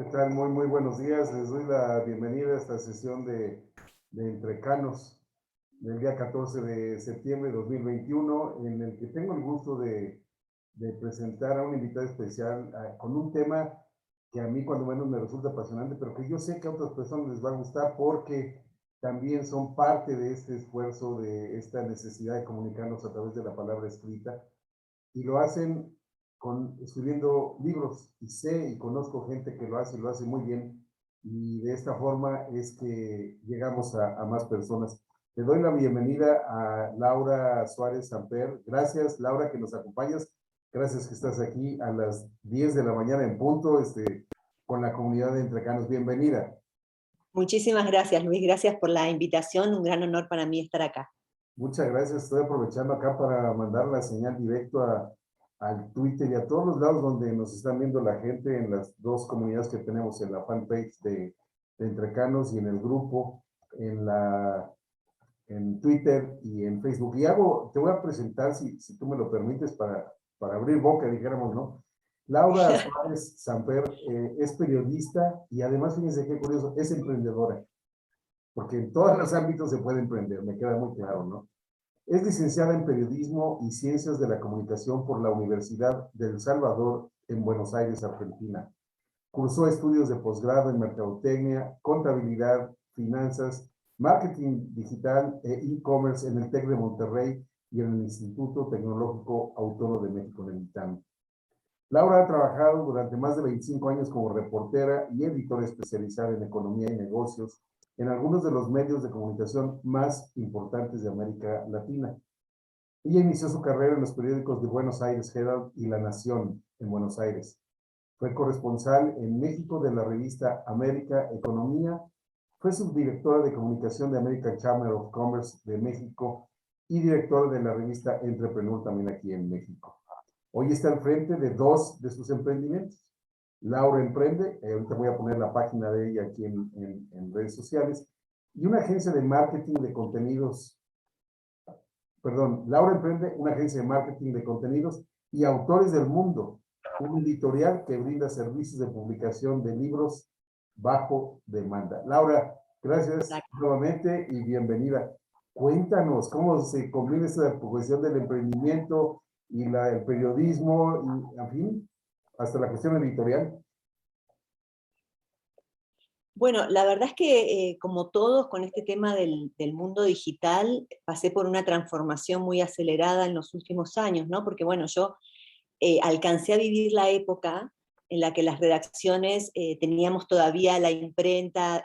¿Qué tal? Muy buenos días. Les doy la bienvenida a esta sesión de Entrecanos del día 14 de septiembre de 2021, en el que tengo el gusto de presentar a un invitado especial con un tema que a mí cuando menos me resulta apasionante, pero que yo sé que a otras personas les va a gustar porque también son parte de este esfuerzo, de esta necesidad de comunicarnos a través de la palabra escrita, y lo hacen escribiendo libros, y sé y conozco gente que lo hace y lo hace muy bien, y de esta forma es que llegamos a más personas. Le doy la bienvenida a Laura Suárez Samper. Gracias, Laura, que nos acompañas. Gracias que estás aquí a las 10 de la mañana en punto, con la comunidad de Entrecanos. Bienvenida. Muchísimas gracias, Luis. Gracias por la invitación. Un gran honor para mí estar acá. Muchas gracias. Estoy aprovechando acá para mandar la señal directo al Twitter y a todos los lados donde nos están viendo la gente en las dos comunidades que tenemos, en la fanpage de Entrecanos y en el grupo, en Twitter y en Facebook. Y te voy a presentar, si tú me lo permites, para abrir boca, dijéramos, ¿no? Laura Suárez Samper es periodista y además, fíjense qué curioso, es emprendedora, porque en todos los ámbitos se puede emprender, me queda muy claro, ¿no? Es licenciada en Periodismo y Ciencias de la Comunicación por la Universidad del Salvador en Buenos Aires, Argentina. Cursó estudios de posgrado en Mercadotecnia, Contabilidad, Finanzas, Marketing Digital e E-Commerce en el TEC de Monterrey y en el Instituto Tecnológico Autónomo de México, en el ITAM. Laura ha trabajado durante más de 25 años como reportera y editora especializada en economía y negocios en algunos de los medios de comunicación más importantes de América Latina. Ella inició su carrera en los periódicos de Buenos Aires Herald y La Nación en Buenos Aires. Fue corresponsal en México de la revista América Economía, fue subdirectora de comunicación de American Chamber of Commerce de México y directora de la revista Entrepreneur también aquí en México. Hoy está al frente de dos de sus emprendimientos. Laura Emprende, ahorita voy a poner la página de ella aquí en redes sociales, y una agencia de marketing de contenidos, Laura Emprende, una agencia de marketing de contenidos y Autores del Mundo, un editorial que brinda servicios de publicación de libros bajo demanda. Laura, gracias nuevamente y bienvenida. Cuéntanos cómo se combina esta cuestión del emprendimiento y el periodismo, y en fin, hasta la cuestión editorial. Bueno, la verdad es que como todos con este tema del mundo digital, pasé por una transformación muy acelerada en los últimos años, ¿no? Porque bueno, yo alcancé a vivir la época en la que las redacciones teníamos todavía la imprenta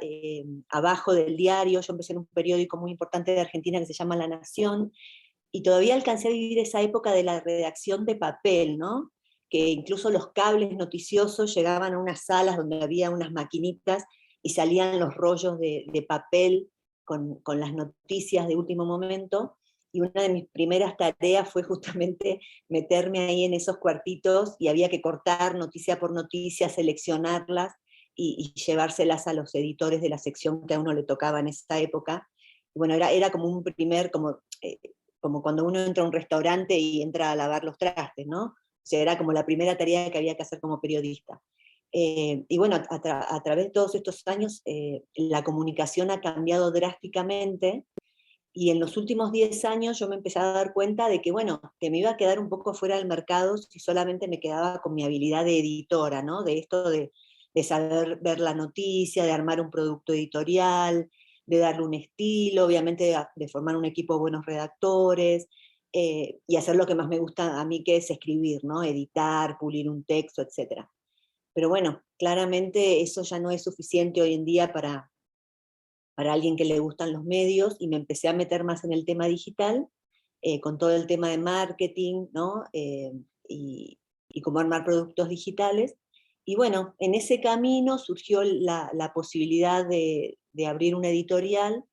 abajo del diario. Yo empecé en un periódico muy importante de Argentina que se llama La Nación, y todavía alcancé a vivir esa época de la redacción de papel, ¿no? Que incluso los cables noticiosos llegaban a unas salas donde había unas maquinitas y salían los rollos de papel con las noticias de último momento. Y una de mis primeras tareas fue justamente meterme ahí en esos cuartitos, y había que cortar noticia por noticia, seleccionarlas y llevárselas a los editores de la sección que a uno le tocaba en esa época. Y bueno, era como un primer, como cuando uno entra a un restaurante y entra a lavar los trastes, ¿no? O sea, era como la primera tarea que había que hacer como periodista. Y bueno, a través de todos estos años, la comunicación ha cambiado drásticamente, y en los últimos 10 años yo me empecé a dar cuenta de que, bueno, que me iba a quedar un poco fuera del mercado si solamente me quedaba con mi habilidad de editora, ¿no? De esto de saber ver la noticia, de armar un producto editorial, de darle un estilo, obviamente de formar un equipo de buenos redactores, y hacer lo que más me gusta a mí, que es escribir, ¿no? Editar, pulir un texto, etc. Pero bueno, claramente eso ya no es suficiente hoy en día para alguien que le gustan los medios, y me empecé a meter más en el tema digital, con todo el tema de marketing, ¿no? Y cómo armar productos digitales. Y bueno, en ese camino surgió la posibilidad de abrir una editorial,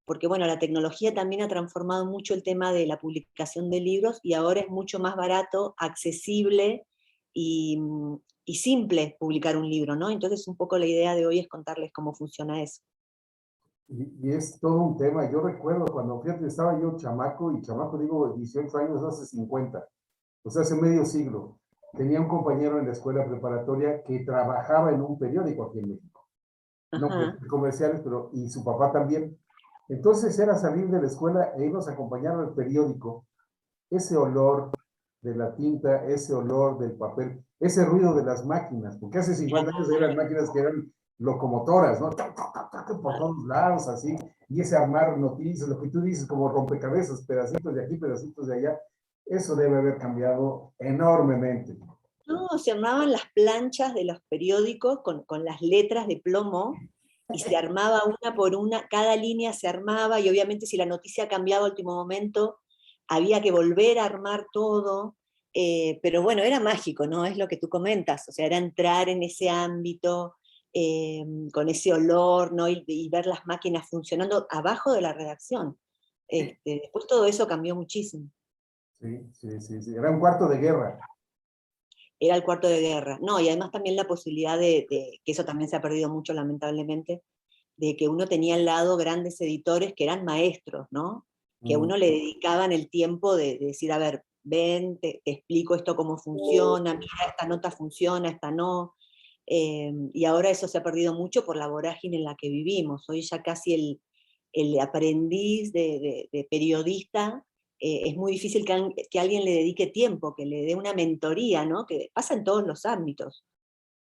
porque bueno, la tecnología también ha transformado mucho el tema de la publicación de libros, y ahora es mucho más barato, accesible y, y simple publicar un libro, ¿no? Entonces un poco la idea de hoy es contarles cómo funciona eso. Y es todo un tema. Yo recuerdo cuando, fíjate, estaba yo chamaco, y chamaco digo 18 años, hace 50, o sea, hace medio siglo. tenía un compañero en la escuela preparatoria que trabajaba en un periódico aquí en México. No Ajá. comerciales, pero y su papá también. Entonces era salir de la escuela e irnos a acompañar al periódico, ese olor de la tinta, ese olor del papel, ese ruido de las máquinas, porque hace 50 años eran máquinas que eran locomotoras, ¿no? Por todos lados, así, y ese armar noticias, lo que tú dices, como rompecabezas, pedacitos de aquí, pedacitos de allá, eso debe haber cambiado enormemente. No, se armaban las planchas de los periódicos con las letras de plomo y se armaba una por una, cada línea se armaba y obviamente si la noticia cambiaba a último momento, había que volver a armar todo, pero bueno, era mágico, ¿no? Es lo que tú comentas, o sea, era entrar en ese ámbito, con ese olor, ¿no? Y ver las máquinas funcionando abajo de la redacción. Después todo eso cambió muchísimo. Sí, sí, sí, sí, era un cuarto de guerra. Era el cuarto de guerra. No, y además también la posibilidad que eso también se ha perdido mucho lamentablemente, de que uno tenía al lado grandes editores que eran maestros, ¿no? Que a Mm. uno le dedicaban el tiempo de decir, a ver, ven, te explico esto cómo funciona, mira, esta nota funciona, esta no. Y ahora eso se ha perdido mucho por la vorágine en la que vivimos. Hoy ya casi el aprendiz de periodista, es muy difícil que alguien le dedique tiempo, que le dé una mentoría, ¿no? Que pasa en todos los ámbitos.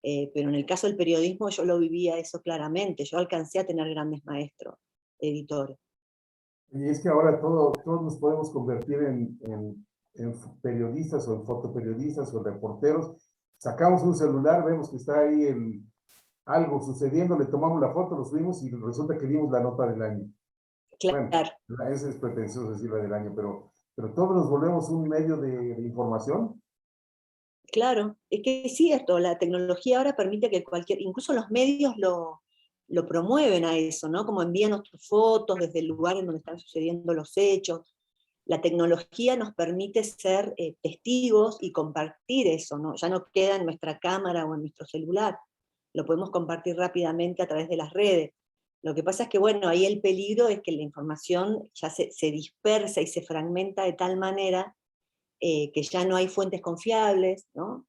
Pero en el caso del periodismo yo lo vivía eso claramente, yo alcancé a tener grandes maestros, editores. Y es que ahora todos nos podemos convertir en periodistas o en fotoperiodistas o reporteros. Sacamos un celular, vemos que está ahí algo sucediendo, le tomamos la foto, lo subimos y resulta que dimos la nota del año. Bueno, Claro, ese es pretencioso decir la del año, pero todos nos volvemos un medio de información. claro, es que es cierto, la tecnología ahora permite que incluso los medios lo promueven a eso, ¿no? Como envían tus fotos desde el lugar en donde están sucediendo los hechos. La tecnología nos permite ser testigos y compartir eso, ¿no? Ya no queda en nuestra cámara o en nuestro celular, lo podemos compartir rápidamente a través de las redes. Lo que pasa es que, bueno, ahí el peligro es que la información ya se dispersa y se fragmenta de tal manera que ya no hay fuentes confiables, ¿no?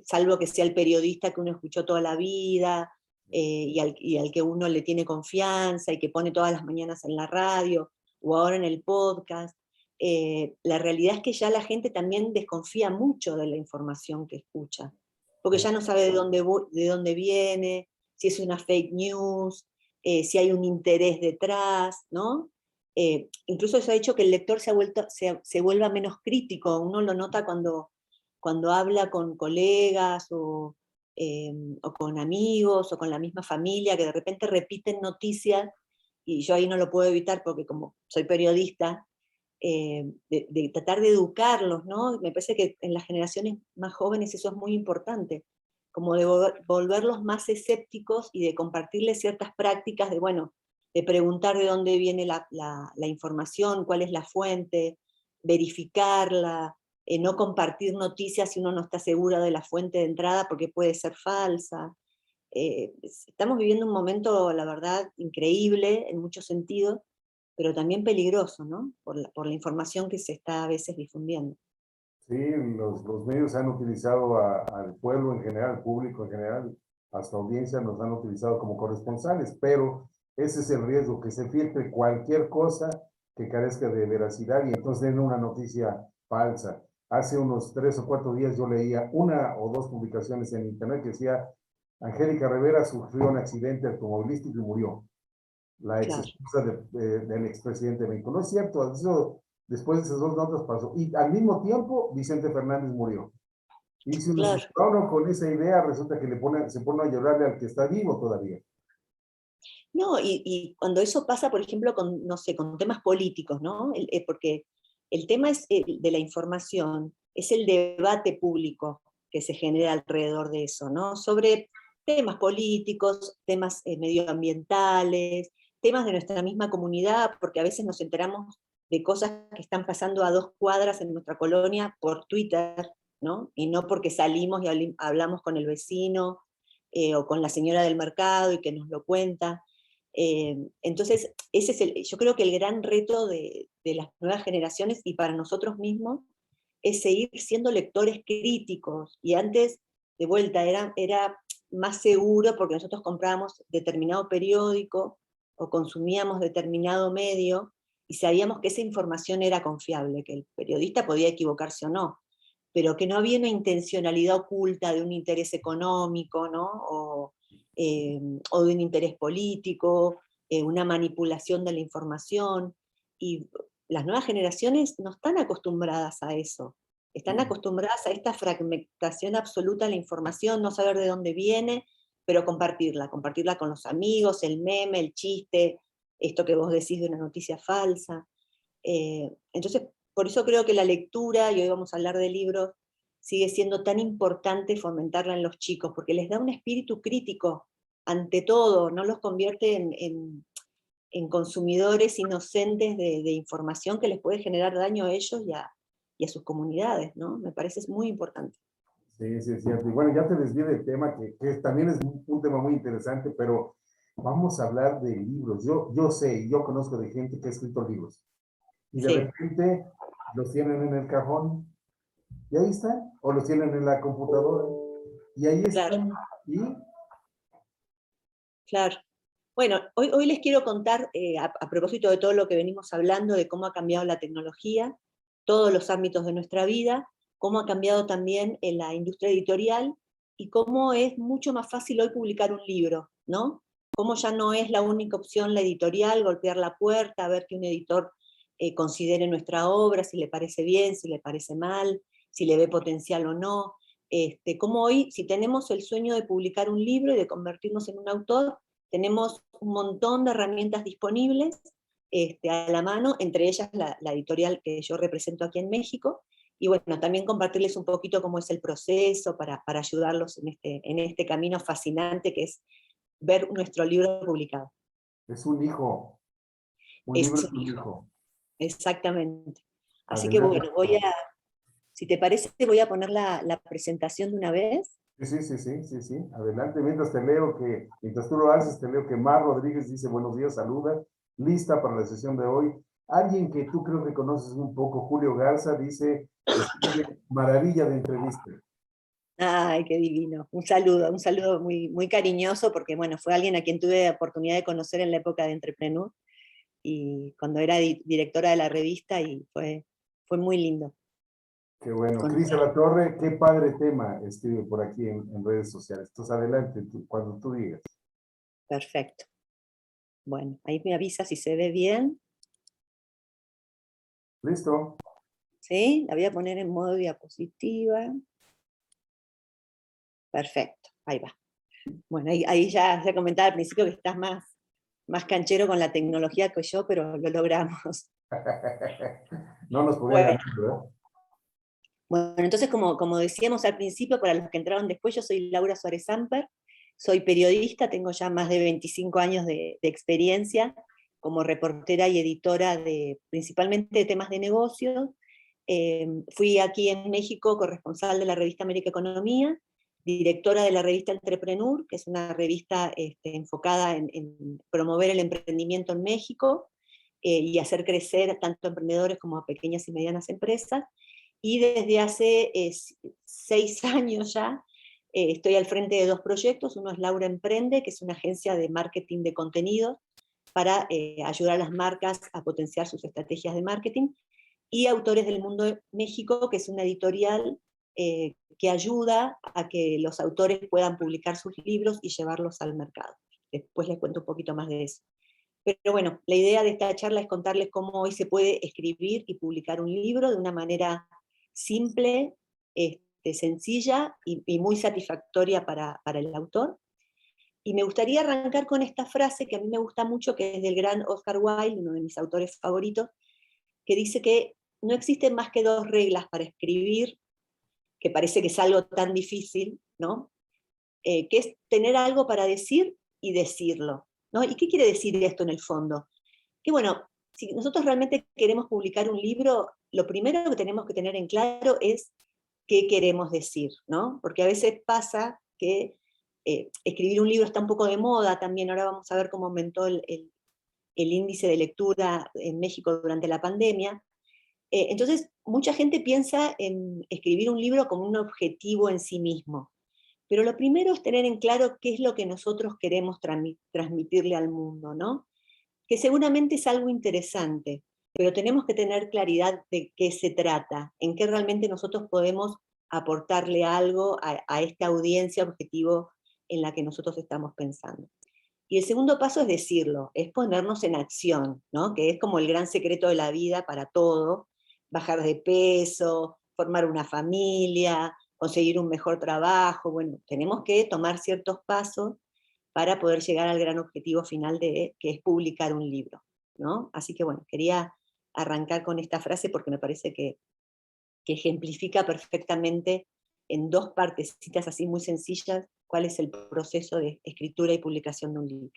Salvo que sea el periodista que uno escuchó toda la vida y al que uno le tiene confianza y que pone todas las mañanas en la radio o ahora en el podcast. La realidad es que ya la gente también desconfía mucho de la información que escucha, porque ya no sabe de dónde viene, si es una fake news, si hay un interés detrás, ¿no? Incluso eso ha hecho que el lector se vuelva menos crítico, uno lo nota cuando habla con colegas o con amigos o con la misma familia, que de repente repiten noticias, y yo ahí no lo puedo evitar porque como soy periodista, de tratar de educarlos, ¿no? Me parece que en las generaciones más jóvenes eso es muy importante, como de volverlos más escépticos y de compartirles ciertas prácticas de, bueno, de preguntar de dónde viene la información, cuál es la fuente, verificarla, no compartir noticias si uno no está segura de la fuente de entrada porque puede ser falsa. Estamos viviendo un momento, la verdad, increíble en muchos sentidos, pero también peligroso, ¿no? Por la información que se está a veces difundiendo. Sí, los medios han utilizado al pueblo en general, al público en general, hasta audiencia nos han utilizado como corresponsales, pero ese es el riesgo, que se filtre cualquier cosa que carezca de veracidad y entonces den una noticia falsa. Hace unos 3 o 4 días yo leía una o dos publicaciones en internet que decía, Angélica Rivera sufrió un accidente automovilístico y murió, la ex Claro, esposa del expresidente de México. No es cierto, eso después de esas dos notas pasó. Y al mismo tiempo, Vicente Fernández murió. Y si nos claro. está uno con esa idea, resulta que se pone a llorarle al que está vivo todavía. No, y cuando eso pasa, por ejemplo, con, no sé, con temas políticos, ¿no? Porque el tema de la información es el debate público que se genera alrededor de eso, ¿no? Sobre temas políticos, temas medioambientales, temas de nuestra misma comunidad, porque a veces nos enteramos de cosas que están pasando a 2 cuadras en nuestra colonia por Twitter, ¿no? Y no porque salimos y hablamos con el vecino o con la señora del mercado y que nos lo cuenta. Entonces, yo creo que el gran reto de las nuevas generaciones y para nosotros mismos es seguir siendo lectores críticos, y antes, de vuelta, era más seguro porque nosotros comprábamos determinado periódico o consumíamos determinado medio, y sabíamos que esa información era confiable, que el periodista podía equivocarse o no, pero que no había una intencionalidad oculta de un interés económico, ¿no? O de un interés político, una manipulación de la información, y las nuevas generaciones no están acostumbradas a eso, están acostumbradas a esta fragmentación absoluta de la información, no saber de dónde viene, pero compartirla con los amigos, el meme, el chiste, esto que vos decís de una noticia falsa. Entonces, por eso creo que la lectura, y hoy vamos a hablar de libros, sigue siendo tan importante fomentarla en los chicos, porque les da un espíritu crítico ante todo, no los convierte en consumidores inocentes de información que les puede generar daño a ellos y a sus comunidades, ¿no? Me parece muy importante. Sí, sí, es cierto. Y bueno, ya te desvié del tema, que también es un tema muy interesante, pero vamos a hablar de libros. Yo sé, y yo conozco de gente que ha escrito libros, y de Sí, repente los tienen en el cajón, y ahí están, o los tienen en la computadora, y ahí claro, están, y claro. Bueno, hoy les quiero contar, a propósito de todo lo que venimos hablando, de cómo ha cambiado la tecnología, todos los ámbitos de nuestra vida, cómo ha cambiado también en la industria editorial, y cómo es mucho más fácil hoy publicar un libro, ¿no? Cómo ya no es la única opción la editorial, golpear la puerta, ver que un editor considere nuestra obra, si le parece bien, si le parece mal, si le ve potencial o no. Cómo hoy, si tenemos el sueño de publicar un libro y de convertirnos en un autor, tenemos un montón de herramientas disponibles a la mano, entre ellas la editorial que yo represento aquí en México, y bueno, también compartirles un poquito cómo es el proceso para ayudarlos en este camino fascinante que es ver nuestro libro publicado. es un hijo, un libro Es es un un hijo, hijo. exactamente. Así que Adelante. bueno, si te parece, voy a poner la presentación de una vez. Sí, sí, sí, sí, sí, sí. Adelante, mientras tú lo haces, te leo que Mar Rodríguez dice buenos días, saluda, lista para la sesión de hoy. Alguien que tú creo que conoces un poco, Julio Garza, dice, escribe, maravilla de entrevista. Ay, qué divino. Un saludo muy, muy cariñoso, porque bueno, fue alguien a quien tuve la oportunidad de conocer en la época de Entrepreneur, y cuando era directora de la revista, y fue muy lindo. Qué bueno. Con- Cris Torre, qué padre tema escribe por aquí en redes sociales. Entonces, adelante, cuando tú digas. Perfecto. Bueno, ahí me avisa si se ve bien. ¿Listo? ¿Sí? La voy a poner en modo diapositiva. Perfecto, ahí va. Bueno, ahí ya comentaba al principio que estás más canchero con la tecnología que yo, pero lo logramos. No nos podía Bueno, ganar, ¿verdad? bueno, entonces como decíamos al principio, para los que entraron después, yo soy Laura Suárez Samper, soy periodista, tengo ya más de 25 años de experiencia como reportera y editora de principalmente de temas de negocios. Fui aquí en México corresponsal de la revista América Economía, directora de la revista Entrepreneur, que es una revista enfocada en promover el emprendimiento en México, y hacer crecer tanto emprendedores como a pequeñas y medianas empresas. Y desde hace 6 años ya estoy al frente de 2 proyectos. Uno es Laura Emprende, que es una agencia de marketing de contenidos para ayudar a las marcas a potenciar sus estrategias de marketing, y Autores del Mundo de México, que es una editorial que ayuda a que los autores puedan publicar sus libros y llevarlos al mercado. Después les cuento un poquito más de eso. Pero bueno, la idea de esta charla es contarles cómo hoy se puede escribir y publicar un libro de una manera simple, sencilla y muy satisfactoria para el autor. Y me gustaría arrancar con esta frase que a mí me gusta mucho, que es del gran Oscar Wilde, uno de mis autores favoritos, que dice que no existen más que 2 reglas para escribir, que parece que es algo tan difícil, ¿no? Que es tener algo para decir y decirlo, ¿no? ¿Y qué quiere decir esto en el fondo? Que bueno, si nosotros realmente queremos publicar un libro, lo primero que tenemos que tener en claro es qué queremos decir, ¿no? Porque a veces pasa que escribir un libro está un poco de moda también. Ahora vamos a ver cómo aumentó el índice de lectura en México durante la pandemia, Entonces, mucha gente piensa en escribir un libro como un objetivo en sí mismo, pero lo primero es tener en claro qué es lo que nosotros queremos transmitirle al mundo, ¿no? Que seguramente es algo interesante, pero tenemos que tener claridad de qué se trata, en qué realmente nosotros podemos aportarle algo a esta audiencia objetivo en la que nosotros estamos pensando. Y el segundo paso es decirlo, es ponernos en acción, ¿no? Que es como el gran secreto de la vida para todo: bajar de peso, formar una familia, conseguir un mejor trabajo. Bueno, tenemos que tomar ciertos pasos para poder llegar al gran objetivo final que es publicar un libro, ¿no? Así que bueno, quería arrancar con esta frase porque me parece que ejemplifica perfectamente en dos partecitas así muy sencillas cuál es el proceso de escritura y publicación de un libro.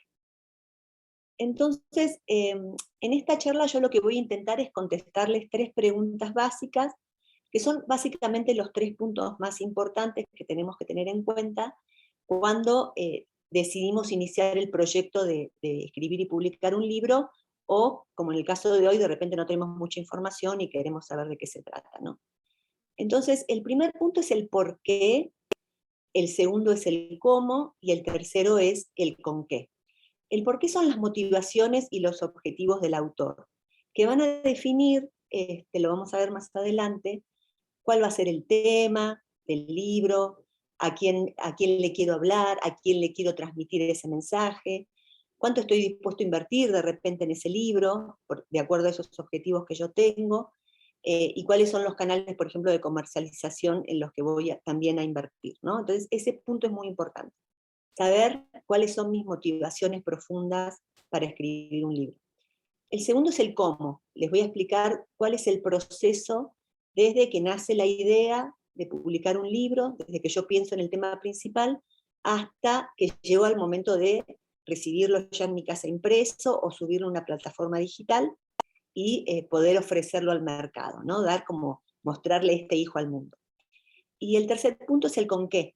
Entonces, en esta charla yo lo que voy a intentar es contestarles tres preguntas básicas, que son básicamente los tres puntos más importantes que tenemos que tener en cuenta cuando decidimos iniciar el proyecto de escribir y publicar un libro, o, como en el caso de hoy, de repente no tenemos mucha información y queremos saber de qué se trata, ¿no? Entonces, el primer punto es el por qué, el segundo es el cómo, y el tercero es el con qué. El por qué son las motivaciones y los objetivos del autor, que van a definir, lo vamos a ver más adelante, cuál va a ser el tema del libro, a quién le quiero hablar, a quién le quiero transmitir ese mensaje, cuánto estoy dispuesto a invertir de repente en ese libro, de acuerdo a esos objetivos que yo tengo, y cuáles son los canales, por ejemplo, de comercialización en los que voy también a invertir, ¿no? Entonces, ese punto es muy importante, saber cuáles son mis motivaciones profundas para escribir un libro. El segundo es el cómo. Les voy a explicar cuál es el proceso desde que nace la idea de publicar un libro, desde que yo pienso en el tema principal, hasta que llego al momento de recibirlo ya en mi casa impreso o subirlo a una plataforma digital y poder ofrecerlo al mercado, ¿no? Dar como mostrarle este hijo al mundo. Y el tercer punto es el con qué.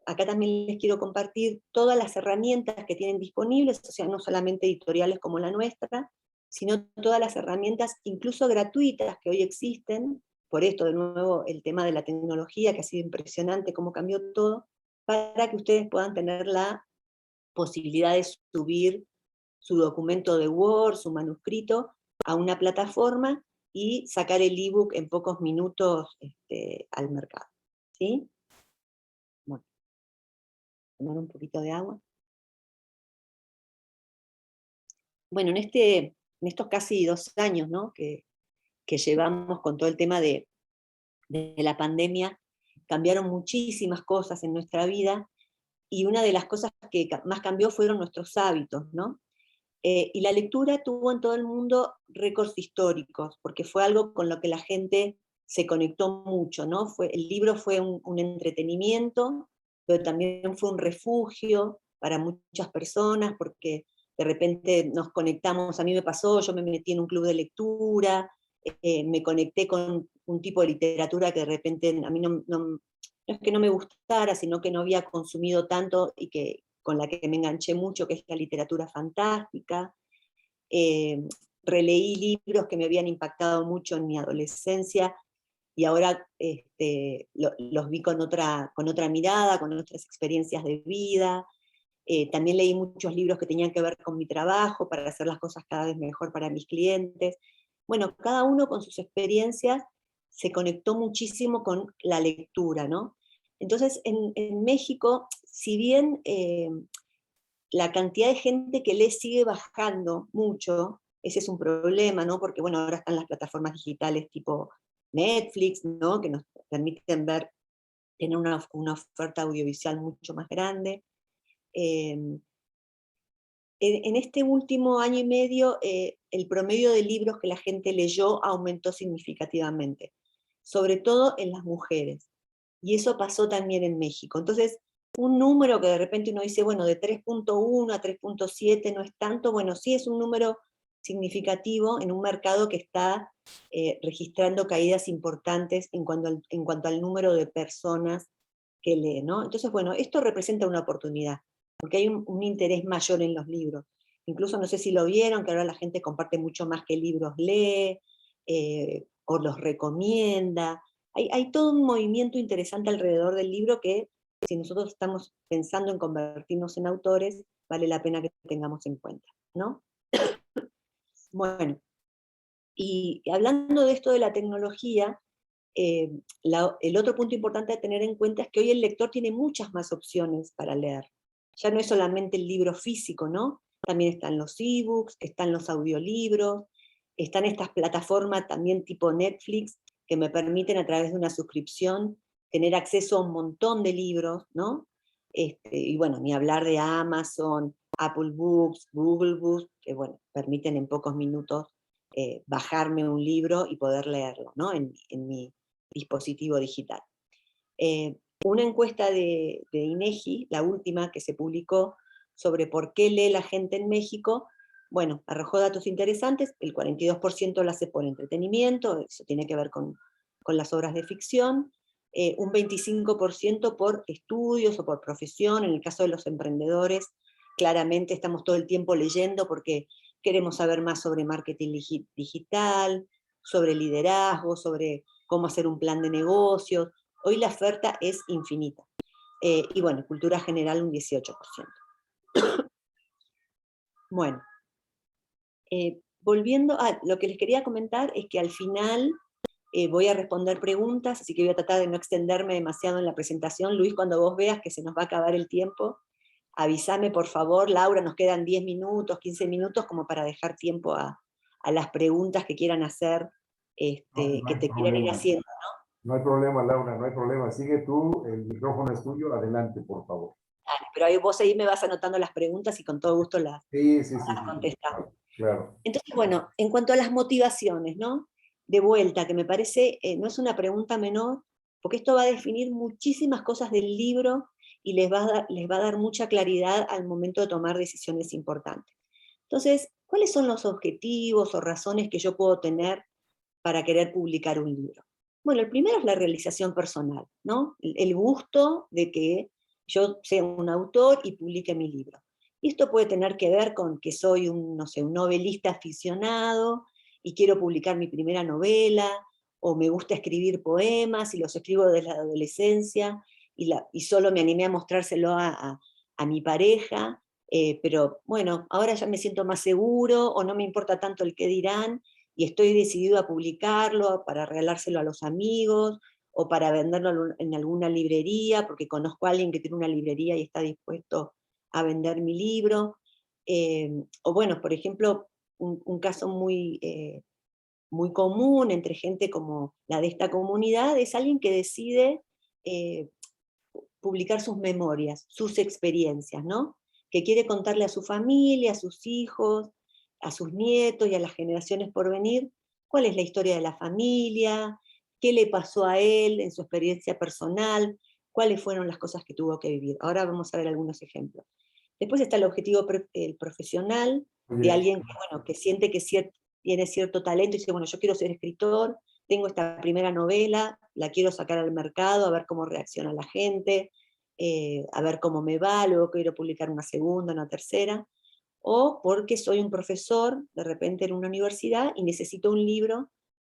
Acá también les quiero compartir todas las herramientas que tienen disponibles, o sea, no solamente editoriales como la nuestra, sino todas las herramientas, incluso gratuitas, que hoy existen. Por esto, de nuevo, el tema de la tecnología, que ha sido impresionante cómo cambió todo, para que ustedes puedan tener la posibilidad de subir su documento de Word, su manuscrito, a una plataforma y sacar el ebook en pocos minutos al mercado. ¿Sí? Bueno, tomar un poquito de agua. Bueno, en estos casi 2 años, ¿no? que llevamos con todo el tema de la pandemia, cambiaron muchísimas cosas en nuestra vida, y una de las cosas que más cambió fueron nuestros hábitos, ¿no? Y la lectura tuvo en todo el mundo récords históricos, porque fue algo con lo que la gente se conectó mucho, ¿no? El libro fue un entretenimiento, pero también fue un refugio para muchas personas, porque de repente nos conectamos, a mí me pasó, yo me metí en un club de lectura, me conecté con un tipo de literatura que de repente a mí no es que no me gustara, sino que no había consumido tanto y con la que me enganché mucho, que es la literatura fantástica. Eh, Releí libros que me habían impactado mucho en mi adolescencia, y ahora los vi con otra mirada, con otras experiencias de vida. También leí muchos libros que tenían que ver con mi trabajo, para hacer las cosas cada vez mejor para mis clientes. Bueno, cada uno con sus experiencias se conectó muchísimo con la lectura, ¿no? Entonces, en México, si bien la cantidad de gente que lee sigue bajando mucho, ese es un problema, ¿no? Porque, bueno, ahora están las plataformas digitales tipo Netflix, ¿no? Que nos permiten tener una oferta audiovisual mucho más grande. En este último año y medio, el promedio de libros que la gente leyó aumentó significativamente, sobre todo en las mujeres. Y eso pasó también en México. Entonces, un número que de repente uno dice, bueno, de 3.1 a 3.7 no es tanto, bueno, sí es un número significativo en un mercado que está registrando caídas importantes en cuanto al número de personas que leen, ¿no? Entonces, bueno, esto representa una oportunidad, porque hay un interés mayor en los libros. Incluso no sé si lo vieron, que ahora la gente comparte mucho más que libros lee, o los recomienda. Hay todo un movimiento interesante alrededor del libro que, si nosotros estamos pensando en convertirnos en autores, vale la pena que tengamos en cuenta, ¿no? Bueno, y hablando de esto de la tecnología, el otro punto importante a tener en cuenta es que hoy el lector tiene muchas más opciones para leer. Ya no es solamente el libro físico, ¿no? También están los ebooks, están los audiolibros, están estas plataformas también tipo Netflix, que me permiten a través de una suscripción tener acceso a un montón de libros, ¿no? Y bueno, ni hablar de Amazon, Apple Books, Google Books, que bueno, permiten en pocos minutos bajarme un libro y poder leerlo, ¿no? En mi dispositivo digital. Una encuesta de INEGI, la última que se publicó sobre por qué lee la gente en México, bueno, arrojó datos interesantes. El 42% lo hace por entretenimiento, eso tiene que ver con las obras de ficción, un 25% por estudios o por profesión. En el caso de los emprendedores, claramente estamos todo el tiempo leyendo porque queremos saber más sobre marketing digital, sobre liderazgo, sobre cómo hacer un plan de negocios. Hoy la oferta es infinita. Y bueno, cultura general un 18%. Bueno, volviendo a lo que les quería comentar es que al final voy a responder preguntas, así que voy a tratar de no extenderme demasiado en la presentación. Luis, cuando vos veas que se nos va a acabar el tiempo, avísame por favor. Laura, nos quedan 10 minutos, 15 minutos como para dejar tiempo a las preguntas que quieran hacer, No que hay te quieran ir problema. haciendo. No hay problema, Laura, no hay problema. Sigue tú, el micrófono es tuyo, adelante, por favor. Pero vos ahí me vas anotando las preguntas y con todo gusto las Sí, sí, sí, sí, sí, contestamos. claro, claro. Entonces, bueno, en cuanto a las motivaciones, ¿no? De vuelta, que me parece, no es una pregunta menor, porque esto va a definir muchísimas cosas del libro y les va a dar mucha claridad al momento de tomar decisiones importantes. Entonces, ¿cuáles son los objetivos o razones que yo puedo tener para querer publicar un libro? Bueno, el primero es la realización personal, ¿no? El gusto de que yo sea un autor y publique mi libro. Y esto puede tener que ver con que soy un, no sé, un novelista aficionado y quiero publicar mi primera novela, o me gusta escribir poemas y los escribo desde la adolescencia y solo me animé a mostrárselo a mi pareja, pero bueno, ahora ya me siento más seguro o no me importa tanto el qué dirán y estoy decidido a publicarlo para regalárselo a los amigos o para venderlo en alguna librería, porque conozco a alguien que tiene una librería y está dispuesto a vender mi libro. O bueno, por ejemplo, un caso muy común entre gente como la de esta comunidad es alguien que decide eh, publicar sus memorias, sus experiencias, ¿no? Que quiere contarle a su familia, a sus hijos, a sus nietos y a las generaciones por venir, cuál es la historia de la familia, qué le pasó a él en su experiencia personal, cuáles fueron las cosas que tuvo que vivir. Ahora vamos a ver algunos ejemplos. Después está el objetivo el profesional, de Oye, alguien que, bueno, que siente que tiene cierto talento y dice, bueno, yo quiero ser escritor, tengo esta primera novela, la quiero sacar al mercado, a ver cómo reacciona la gente, a ver cómo me va, luego quiero publicar una segunda, una tercera, o porque soy un profesor de repente en una universidad y necesito un libro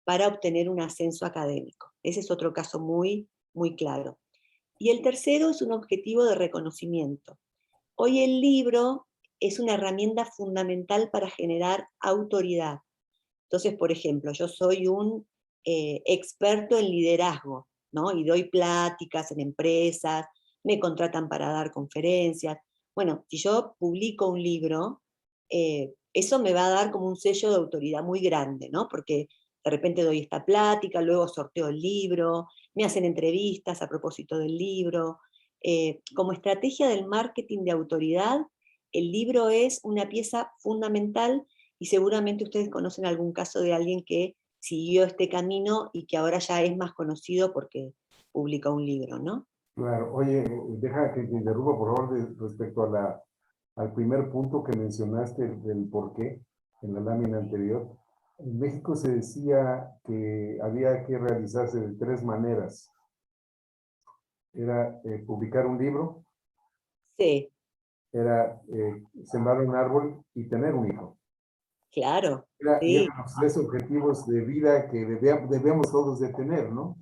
para obtener un ascenso académico. Ese es otro caso muy, muy claro. Y el tercero es un objetivo de reconocimiento. Hoy el libro es una herramienta fundamental para generar autoridad. Entonces, por ejemplo, yo soy un experto en liderazgo, ¿no? Y doy pláticas en empresas, me contratan para dar conferencias. Bueno, si yo publico un libro, eso me va a dar como un sello de autoridad muy grande, ¿no? Porque de repente doy esta plática, luego sorteo el libro, me hacen entrevistas a propósito del libro. Como estrategia del marketing de autoridad, el libro es una pieza fundamental y seguramente ustedes conocen algún caso de alguien que siguió este camino y que ahora ya es más conocido porque publica un libro, ¿no? claro, oye, deja que te interrumpa, por favor, respecto a al primer punto que mencionaste del por qué en la lámina anterior. En México se decía que había que realizarse de tres maneras. Era publicar un libro, Sí, era sembrar un árbol y tener un hijo. Claro, Y eran sí, los tres objetivos de vida que debemos todos de tener, ¿no?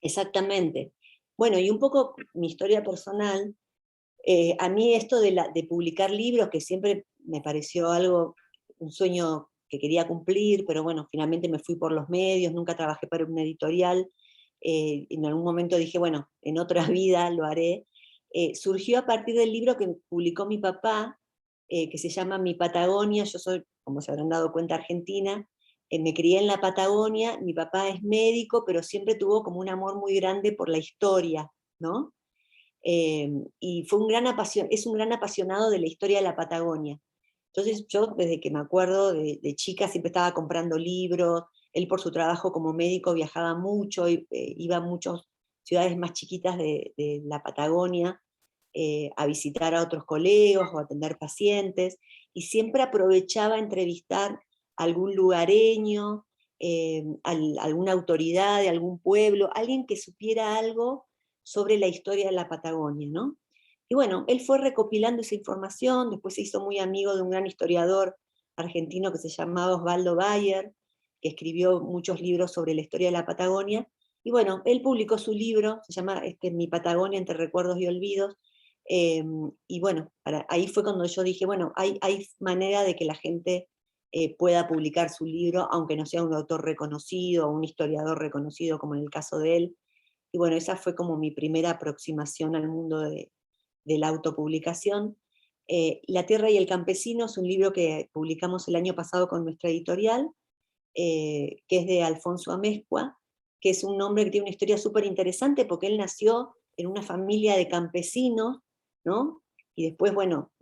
exactamente. Bueno, y un poco mi historia personal, a mí esto de publicar libros, que siempre me pareció algo, un sueño que quería cumplir, pero bueno, finalmente me fui por los medios, nunca trabajé para una editorial, en algún momento dije, bueno, en otra vida lo haré, surgió a partir del libro que publicó mi papá, que se llama Mi Patagonia. Yo soy, como se habrán dado cuenta, argentina, me crié en la Patagonia, mi papá es médico, pero siempre tuvo como un amor muy grande por la historia, ¿no? Y fue es un gran apasionado de la historia de la Patagonia. Entonces yo desde que me acuerdo de chica siempre estaba comprando libros, él por su trabajo como médico viajaba mucho, iba a muchas ciudades más chiquitas de la Patagonia a visitar a otros colegas o a atender pacientes, y siempre aprovechaba a entrevistar a algún lugareño, alguna autoridad de algún pueblo, alguien que supiera algo sobre la historia de la Patagonia, ¿no? Y bueno, él fue recopilando esa información, después se hizo muy amigo de un gran historiador argentino que se llamaba Osvaldo Bayer, que escribió muchos libros sobre la historia de la Patagonia, y bueno, él publicó su libro, se llama Mi Patagonia entre recuerdos y olvidos, y bueno, ahí fue cuando yo dije, bueno, hay manera de que la gente pueda publicar su libro, aunque no sea un autor reconocido o un historiador reconocido como en el caso de él. Y bueno, esa fue como mi primera aproximación al mundo de la autopublicación. La Tierra y el Campesino es un libro que publicamos el año pasado con nuestra editorial, que es de Alfonso Amezcua, que es un hombre que tiene una historia súper interesante porque él nació en una familia de campesinos, ¿no? Y después, bueno,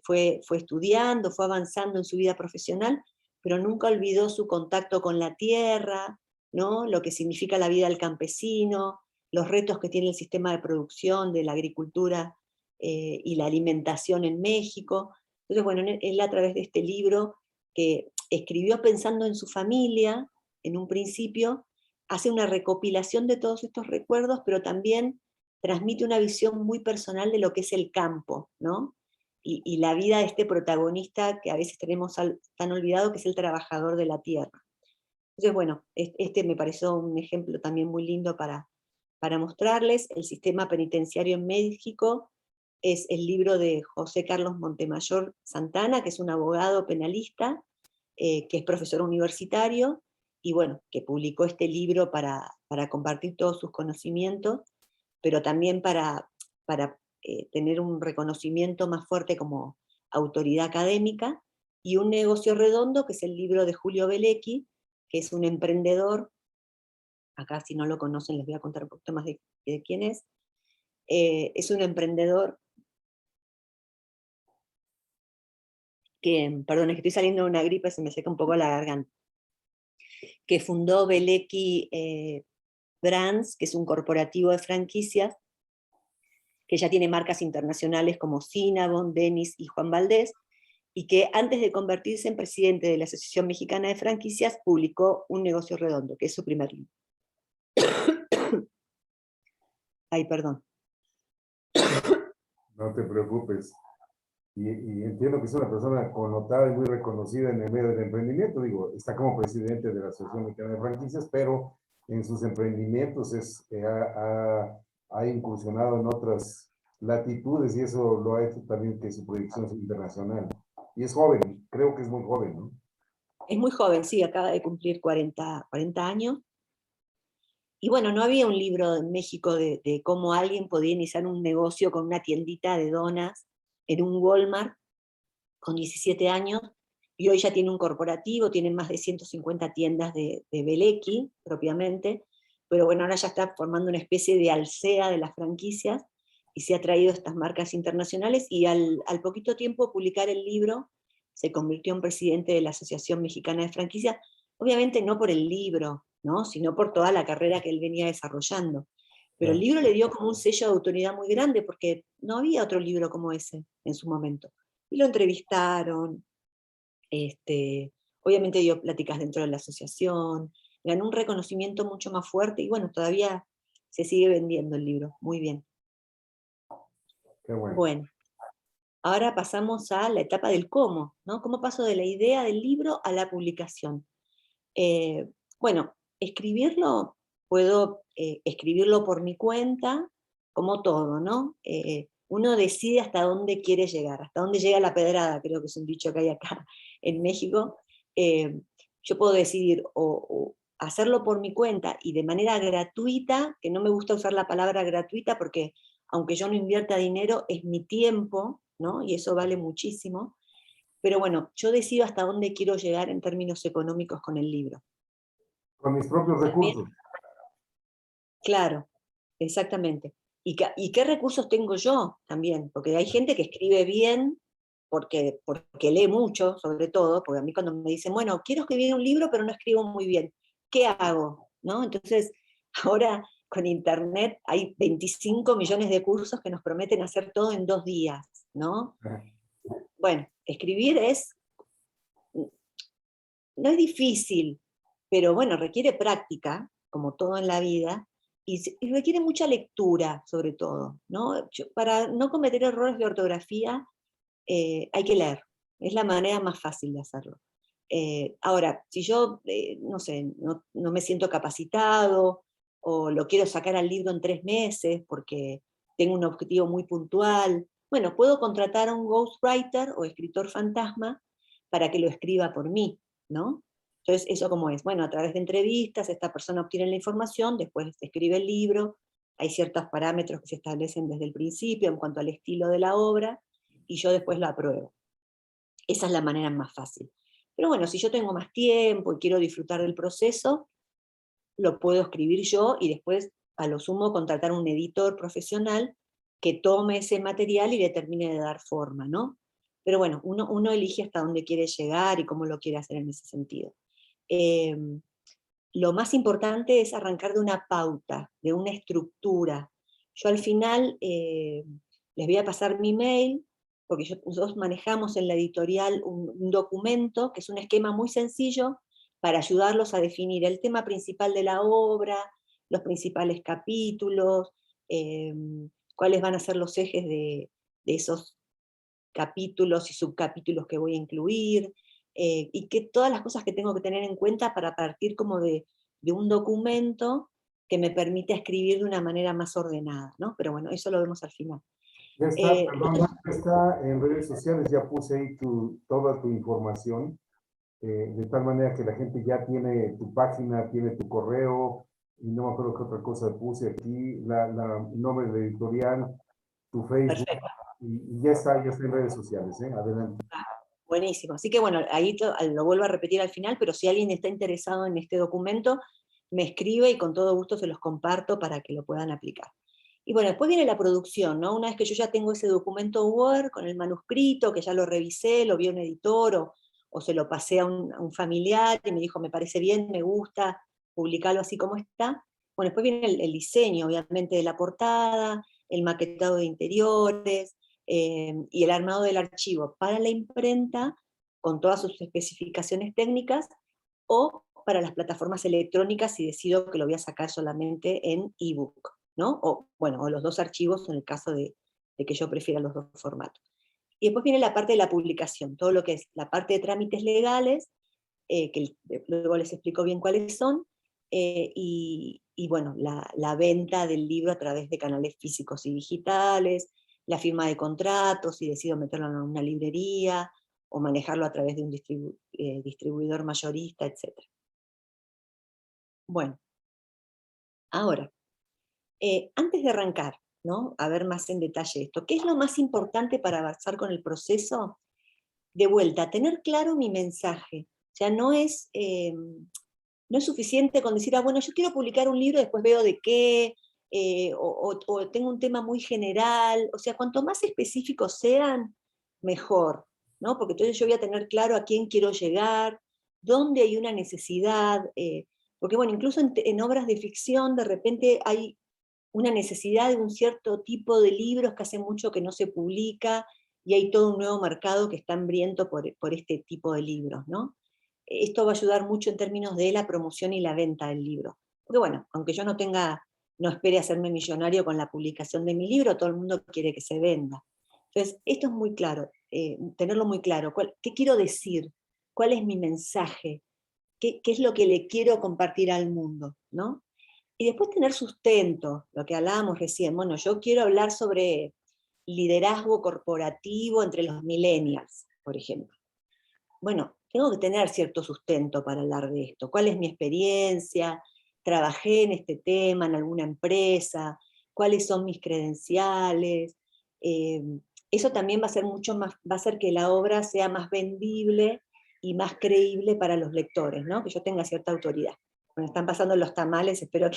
fue estudiando, fue avanzando en su vida profesional, pero nunca olvidó su contacto con la tierra, ¿no? Lo que significa la vida del campesino, los retos que tiene el sistema de producción de la agricultura y la alimentación en México. Entonces, bueno, él a través de este libro que escribió pensando en su familia, en un principio, hace una recopilación de todos estos recuerdos, pero también transmite una visión muy personal de lo que es el campo, ¿no? Y la vida de este protagonista que a veces tenemos tan olvidado, que es el trabajador de la tierra. Entonces, bueno, este me pareció un ejemplo también muy lindo para mostrarles. El sistema penitenciario en México es el libro de José Carlos Montemayor Santana, que es un abogado penalista, que es profesor universitario, y bueno, que publicó este libro para compartir todos sus conocimientos, pero también para tener un reconocimiento más fuerte como autoridad académica, y Un negocio redondo, que es el libro de Julio Belecki, que es un emprendedor. Acá si no lo conocen les voy a contar un poquito más de quién es. Es un emprendedor que, perdón, es que estoy saliendo de una gripe, se me seca un poco la garganta, que fundó Belecki Brands, que es un corporativo de franquicias, que ya tiene marcas internacionales como Cinnabon, Denis y Juan Valdés, y que antes de convertirse en presidente de la Asociación Mexicana de Franquicias, publicó Un negocio redondo, que es su primer libro. Ay, perdón. No te preocupes. Y entiendo que es una persona connotada y muy reconocida en el medio del emprendimiento. Digo, está como presidente de la Asociación Mexicana de Franquicias, pero en sus emprendimientos ha incursionado en otras latitudes y eso lo ha hecho también que su proyección sea internacional. Y es joven, creo que es muy joven, ¿no? Es muy joven, sí, acaba de cumplir 40 años. Y bueno, no había un libro en México de cómo alguien podía iniciar un negocio con una tiendita de donas en un Walmart con 17 años, y hoy ya tiene un corporativo, tiene más de 150 tiendas de Belecki propiamente, pero bueno, ahora ya está formando una especie de alcea de las franquicias, y se ha traído estas marcas internacionales, y al poquito tiempo de publicar el libro, se convirtió en presidente de la Asociación Mexicana de Franquicias, obviamente no por el libro, ¿no? Sino por toda la carrera que él venía desarrollando. Pero el Claro. libro le dio como un sello de autoridad muy grande, porque no había otro libro como ese en su momento. Y lo entrevistaron, obviamente dio pláticas dentro de la asociación, ganó un reconocimiento mucho más fuerte, y bueno, todavía se sigue vendiendo el libro, muy bien. Qué bueno. Bueno, ahora pasamos a la etapa del cómo, ¿no? ¿Cómo paso de la idea del libro a la publicación? Bueno, escribirlo, puedo escribirlo por mi cuenta, como todo, ¿no? Uno decide hasta dónde quiere llegar, hasta dónde llega la pedrada, creo que es un dicho que hay acá en México. Yo puedo decidir o hacerlo por mi cuenta y de manera gratuita, que no me gusta usar la palabra gratuita porque aunque yo no invierta dinero, es mi tiempo, ¿no? Y eso vale muchísimo. Pero bueno, yo decido hasta dónde quiero llegar en términos económicos con el libro. Con mis propios También, recursos. claro, exactamente. ¿Y qué recursos tengo yo también? Porque hay gente que escribe bien, porque lee mucho, sobre todo, porque a mí cuando me dicen, bueno, quiero escribir un libro, pero no escribo muy bien, ¿qué hago? ¿No? Entonces, ahora con Internet hay 25 millones de cursos que nos prometen hacer todo en 2 días, ¿no? Bueno, escribir no es difícil, pero bueno, requiere práctica, como todo en la vida, y requiere mucha lectura, sobre todo, ¿no? Para no cometer errores de ortografía, hay que leer, es la manera más fácil de hacerlo. Ahora, si yo, no sé, no me siento capacitado, o lo quiero sacar al libro en 3 meses, porque tengo un objetivo muy puntual, bueno, puedo contratar a un ghostwriter o escritor fantasma para que lo escriba por mí, ¿no? Entonces, ¿eso cómo es? Bueno, a través de entrevistas, esta persona obtiene la información, después escribe el libro, hay ciertos parámetros que se establecen desde el principio en cuanto al estilo de la obra, y yo después lo apruebo. Esa es la manera más fácil. Pero bueno, si yo tengo más tiempo y quiero disfrutar del proceso, lo puedo escribir yo y después, a lo sumo, contratar un editor profesional que tome ese material y le termine de dar forma, ¿no? Pero bueno, uno elige hasta dónde quiere llegar y cómo lo quiere hacer en ese sentido. Eh, lo más importante es arrancar de una pauta, de una estructura. Yo al final les voy a pasar mi mail, porque nosotros manejamos en la editorial un documento, que es un esquema muy sencillo, para ayudarlos a definir el tema principal de la obra, los principales capítulos, eh, cuáles van a ser los ejes de esos capítulos y subcapítulos que voy a incluir, y que todas las cosas que tengo que tener en cuenta para partir como de un documento que me permite escribir de una manera más ordenada, ¿no? Pero bueno, eso lo vemos al final. Ya está, perdón, ya está en redes sociales, ya puse ahí toda tu información, de tal manera que la gente ya tiene tu página, tiene tu correo, y no me acuerdo qué otra cosa puse aquí, nombre de la editorial, tu Facebook, Perfecto. y ya está en redes sociales, ¿eh? Adelante. Buenísimo. Así que bueno, ahí lo vuelvo a repetir al final, pero si alguien está interesado en este documento, me escribe y con todo gusto se los comparto para que lo puedan aplicar. Y bueno, después viene la producción, ¿no? Una vez que yo ya tengo ese documento Word con el manuscrito, que ya lo revisé, lo vio un editor o se lo pasé a un familiar y me dijo, me parece bien, me gusta, publicarlo así como está. Bueno, después viene el diseño, obviamente, de la portada, el maquetado de interiores, y el armado del archivo para la imprenta, con todas sus especificaciones técnicas, o para las plataformas electrónicas si decido que lo voy a sacar solamente en ebook, ¿no? O, bueno, o los dos archivos en el caso de que yo prefiera los dos formatos. Y después viene la parte de la publicación, todo lo que es la parte de trámites legales, que luego les explico bien cuáles son, y bueno, la venta del libro a través de canales físicos y digitales, la firma de contratos, si decido meterlo en una librería, o manejarlo a través de un distribuidor mayorista, etc. Bueno, ahora, antes de arrancar, ¿no? A ver más en detalle esto, ¿qué es lo más importante para avanzar con el proceso? De vuelta, tener claro mi mensaje. O sea, no es suficiente con decir, bueno, yo quiero publicar un libro, después veo de qué, o tengo un tema muy general. O sea, cuanto más específicos sean, mejor, ¿no? Porque entonces yo voy a tener claro a quién quiero llegar, dónde hay una necesidad, porque bueno, incluso en obras de ficción de repente hay una necesidad de un cierto tipo de libros que hace mucho que no se publica, y hay todo un nuevo mercado que está hambriento por este tipo de libros, ¿no? Esto va a ayudar mucho en términos de la promoción y la venta del libro. Porque bueno, aunque yo no espere hacerme millonario con la publicación de mi libro, todo el mundo quiere que se venda. Entonces, esto es muy claro, tenerlo muy claro. ¿Qué quiero decir? ¿Cuál es mi mensaje? ¿Qué es lo que le quiero compartir al mundo? ¿No? Y después tener sustento, lo que hablábamos recién. Bueno, yo quiero hablar sobre liderazgo corporativo entre los millennials, por ejemplo. Bueno, tengo que tener cierto sustento para hablar de esto. ¿Cuál es mi experiencia? ¿Trabajé en este tema en alguna empresa? ¿Cuáles son mis credenciales? Eh, Eso también va a ser mucho más, va a hacer que la obra sea más vendible y más creíble para los lectores, ¿no? Que yo tenga cierta autoridad. Bueno, están pasando los tamales, espero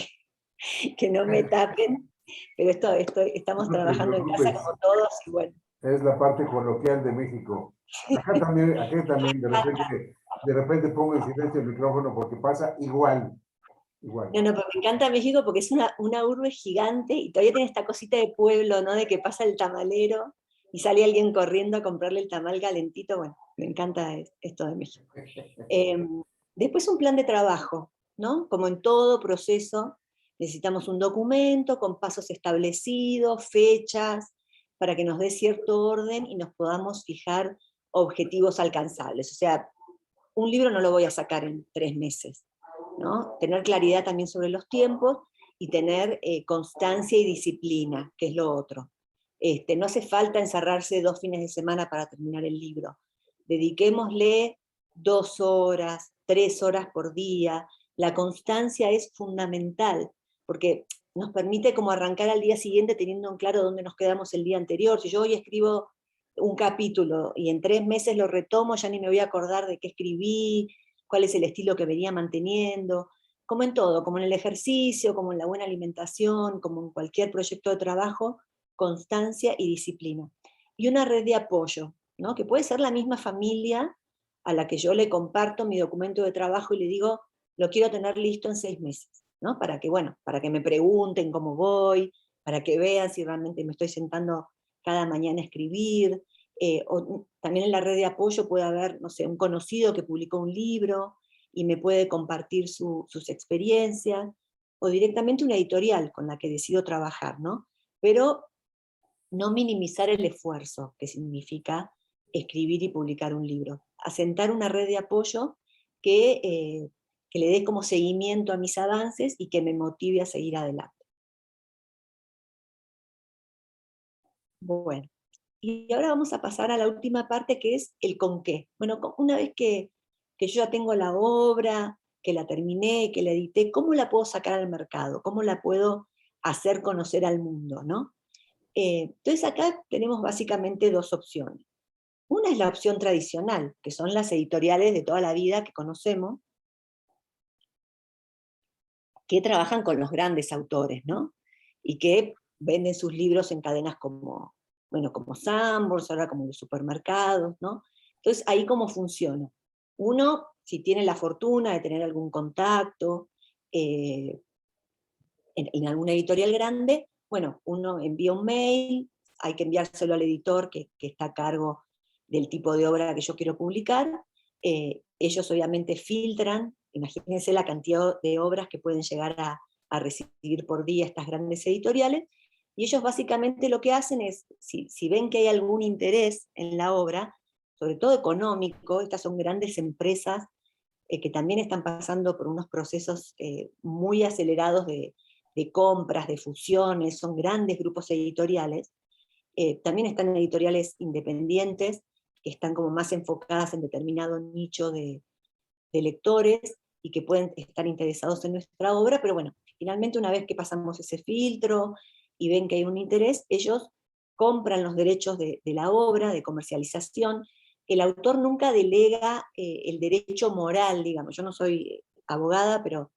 que no me tapen, pero estamos No te trabajando en casa preocupes, como todos y bueno. es la parte coloquial de México. Acá también, de repente pongo en silencio el micrófono porque pasa igual, igual. No, pero me encanta México porque es una urbe gigante y todavía tiene esta cosita de pueblo, ¿no? De que pasa el tamalero y sale alguien corriendo a comprarle el tamal calentito. Bueno, me encanta esto de México. Después un plan de trabajo, ¿no? Como en todo proceso, necesitamos un documento con pasos establecidos, fechas, para que nos dé cierto orden y nos podamos fijar objetivos alcanzables. O sea, un libro no lo voy a sacar en 3 meses, ¿no? Tener claridad también sobre los tiempos y tener constancia y disciplina, que es lo otro. No hace falta encerrarse 2 fines de semana para terminar el libro. Dediquémosle 2 horas, 3 horas por día. La constancia es fundamental, porque nos permite como arrancar al día siguiente teniendo en claro dónde nos quedamos el día anterior. Si yo hoy escribo un capítulo y en 3 meses lo retomo, ya ni me voy a acordar de qué escribí, cuál es el estilo que venía manteniendo, como en todo, como en el ejercicio, como en la buena alimentación, como en cualquier proyecto de trabajo, constancia y disciplina. Y una red de apoyo, ¿no? Que puede ser la misma familia a la que yo le comparto mi documento de trabajo y le digo, lo quiero tener listo en 6 meses, ¿no? Para que, bueno, para que me pregunten cómo voy, para que vean si realmente me estoy sentando cada mañana a escribir, o también en la red de apoyo puede haber, no sé, un conocido que publicó un libro y me puede compartir sus experiencias, o directamente una editorial con la que decido trabajar, ¿no? Pero no minimizar el esfuerzo que significa escribir y publicar un libro. Asentar una red de apoyo que le dé como seguimiento a mis avances y que me motive a seguir adelante. Bueno, y ahora vamos a pasar a la última parte que es el con qué. Bueno, una vez que yo ya tengo la obra, que la terminé, que la edité, ¿cómo la puedo sacar al mercado? ¿Cómo la puedo hacer conocer al mundo? ¿No? Entonces acá tenemos básicamente dos opciones. Una es la opción tradicional, que son las editoriales de toda la vida que conocemos, que trabajan con los grandes autores, ¿no? Y que venden sus libros en cadenas como, bueno, como Sanborns, ahora como los supermercados, ¿no? Entonces, ahí cómo funciona. Uno, si tiene la fortuna de tener algún contacto en alguna editorial grande, bueno, uno envía un mail, hay que enviárselo al editor que está a cargo del tipo de obra que yo quiero publicar. Ellos obviamente filtran, imagínense la cantidad de obras que pueden llegar a recibir por día estas grandes editoriales, y ellos básicamente lo que hacen es, si ven que hay algún interés en la obra, sobre todo económico, estas son grandes empresas que también están pasando por unos procesos muy acelerados de compras, de fusiones, son grandes grupos editoriales. También están editoriales independientes que están como más enfocadas en determinado nicho de lectores y que pueden estar interesados en nuestra obra, pero bueno, finalmente una vez que pasamos ese filtro y ven que hay un interés, ellos compran los derechos de la obra, de comercialización. El autor nunca delega el derecho moral, digamos, yo no soy abogada, pero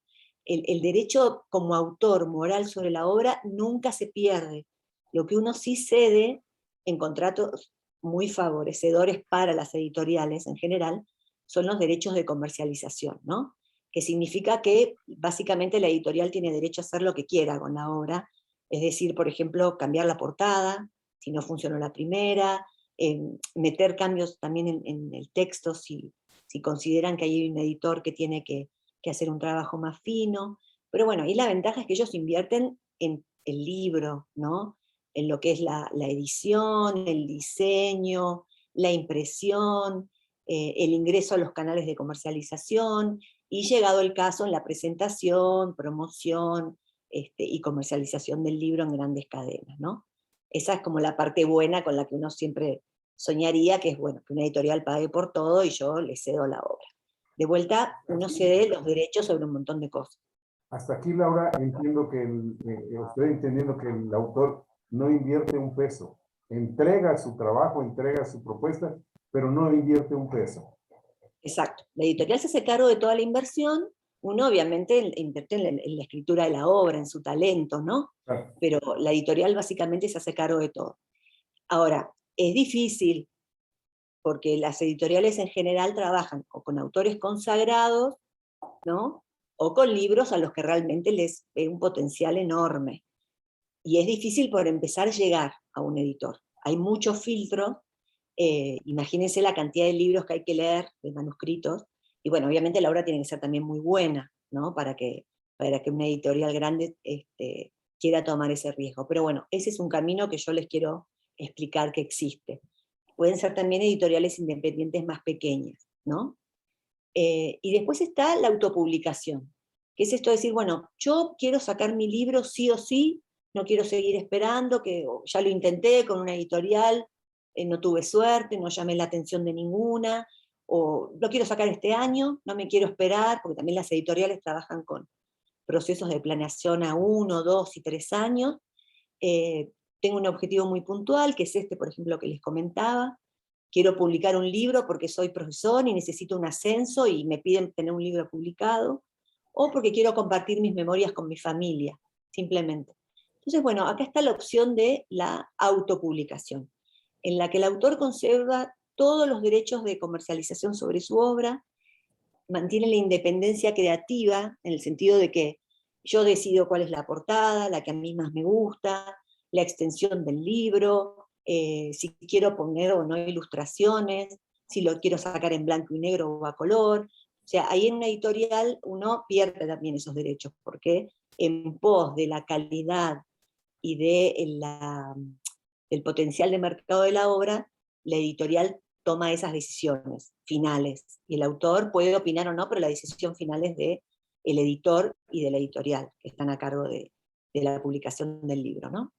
el derecho como autor moral sobre la obra nunca se pierde. Lo que uno sí cede en contratos muy favorecedores para las editoriales en general son los derechos de comercialización, ¿no? Que significa que básicamente la editorial tiene derecho a hacer lo que quiera con la obra, es decir, por ejemplo, cambiar la portada, si no funcionó la primera, meter cambios también en el texto si consideran que hay un editor que tiene que hacer un trabajo más fino. Pero bueno, y la ventaja es que ellos invierten en el libro, ¿no? en lo que es la edición, el diseño, la impresión, el ingreso a los canales de comercialización, y llegado el caso en la presentación, promoción y comercialización del libro en grandes cadenas, ¿no? Esa es como la parte buena con la que uno siempre soñaría, que es bueno, que una editorial pague por todo y yo le cedo la obra. De vuelta, uno cede los derechos sobre un montón de cosas. Hasta aquí, Laura, entiendo que estoy entendiendo que el autor no invierte un peso. Entrega su trabajo, entrega su propuesta, pero no invierte un peso. Exacto. La editorial se hace cargo de toda la inversión, uno obviamente invierte en la escritura de la obra, en su talento, ¿no? Claro. Pero la editorial básicamente se hace cargo de todo. Ahora, es difícil, porque las editoriales en general trabajan o con autores consagrados, ¿no? O con libros a los que realmente les ve un potencial enorme. Y es difícil por empezar a llegar a un editor. Hay mucho filtro, imagínense la cantidad de libros que hay que leer, de manuscritos, y bueno, obviamente la obra tiene que ser también muy buena, ¿no? Para que una editorial grande quiera tomar ese riesgo. Pero bueno, ese es un camino que yo les quiero explicar que existe. Pueden ser también editoriales independientes más pequeñas, ¿no? Y después está la autopublicación, que es esto de decir, bueno, yo quiero sacar mi libro sí o sí, no quiero seguir esperando, que ya lo intenté con una editorial, no tuve suerte, no llamé la atención de ninguna, o lo quiero sacar este año, no me quiero esperar, porque también las editoriales trabajan con procesos de planeación a 1, 2 y 3 años. Tengo un objetivo muy puntual, que es este, por ejemplo, que les comentaba. Quiero publicar un libro porque soy profesor y necesito un ascenso y me piden tener un libro publicado, o porque quiero compartir mis memorias con mi familia, simplemente. Entonces, bueno, acá está la opción de la autopublicación, en la que el autor conserva todos los derechos de comercialización sobre su obra, mantiene la independencia creativa, en el sentido de que yo decido cuál es la portada, la que a mí más me gusta, la extensión del libro, si quiero poner o no ilustraciones, si lo quiero sacar en blanco y negro o a color. O sea, ahí en una editorial uno pierde también esos derechos, porque en pos de la calidad y del potencial de mercado de la obra, la editorial toma esas decisiones finales. Y el autor puede opinar o no, pero la decisión final es del editor y de la editorial, que están a cargo de la publicación del libro, ¿no?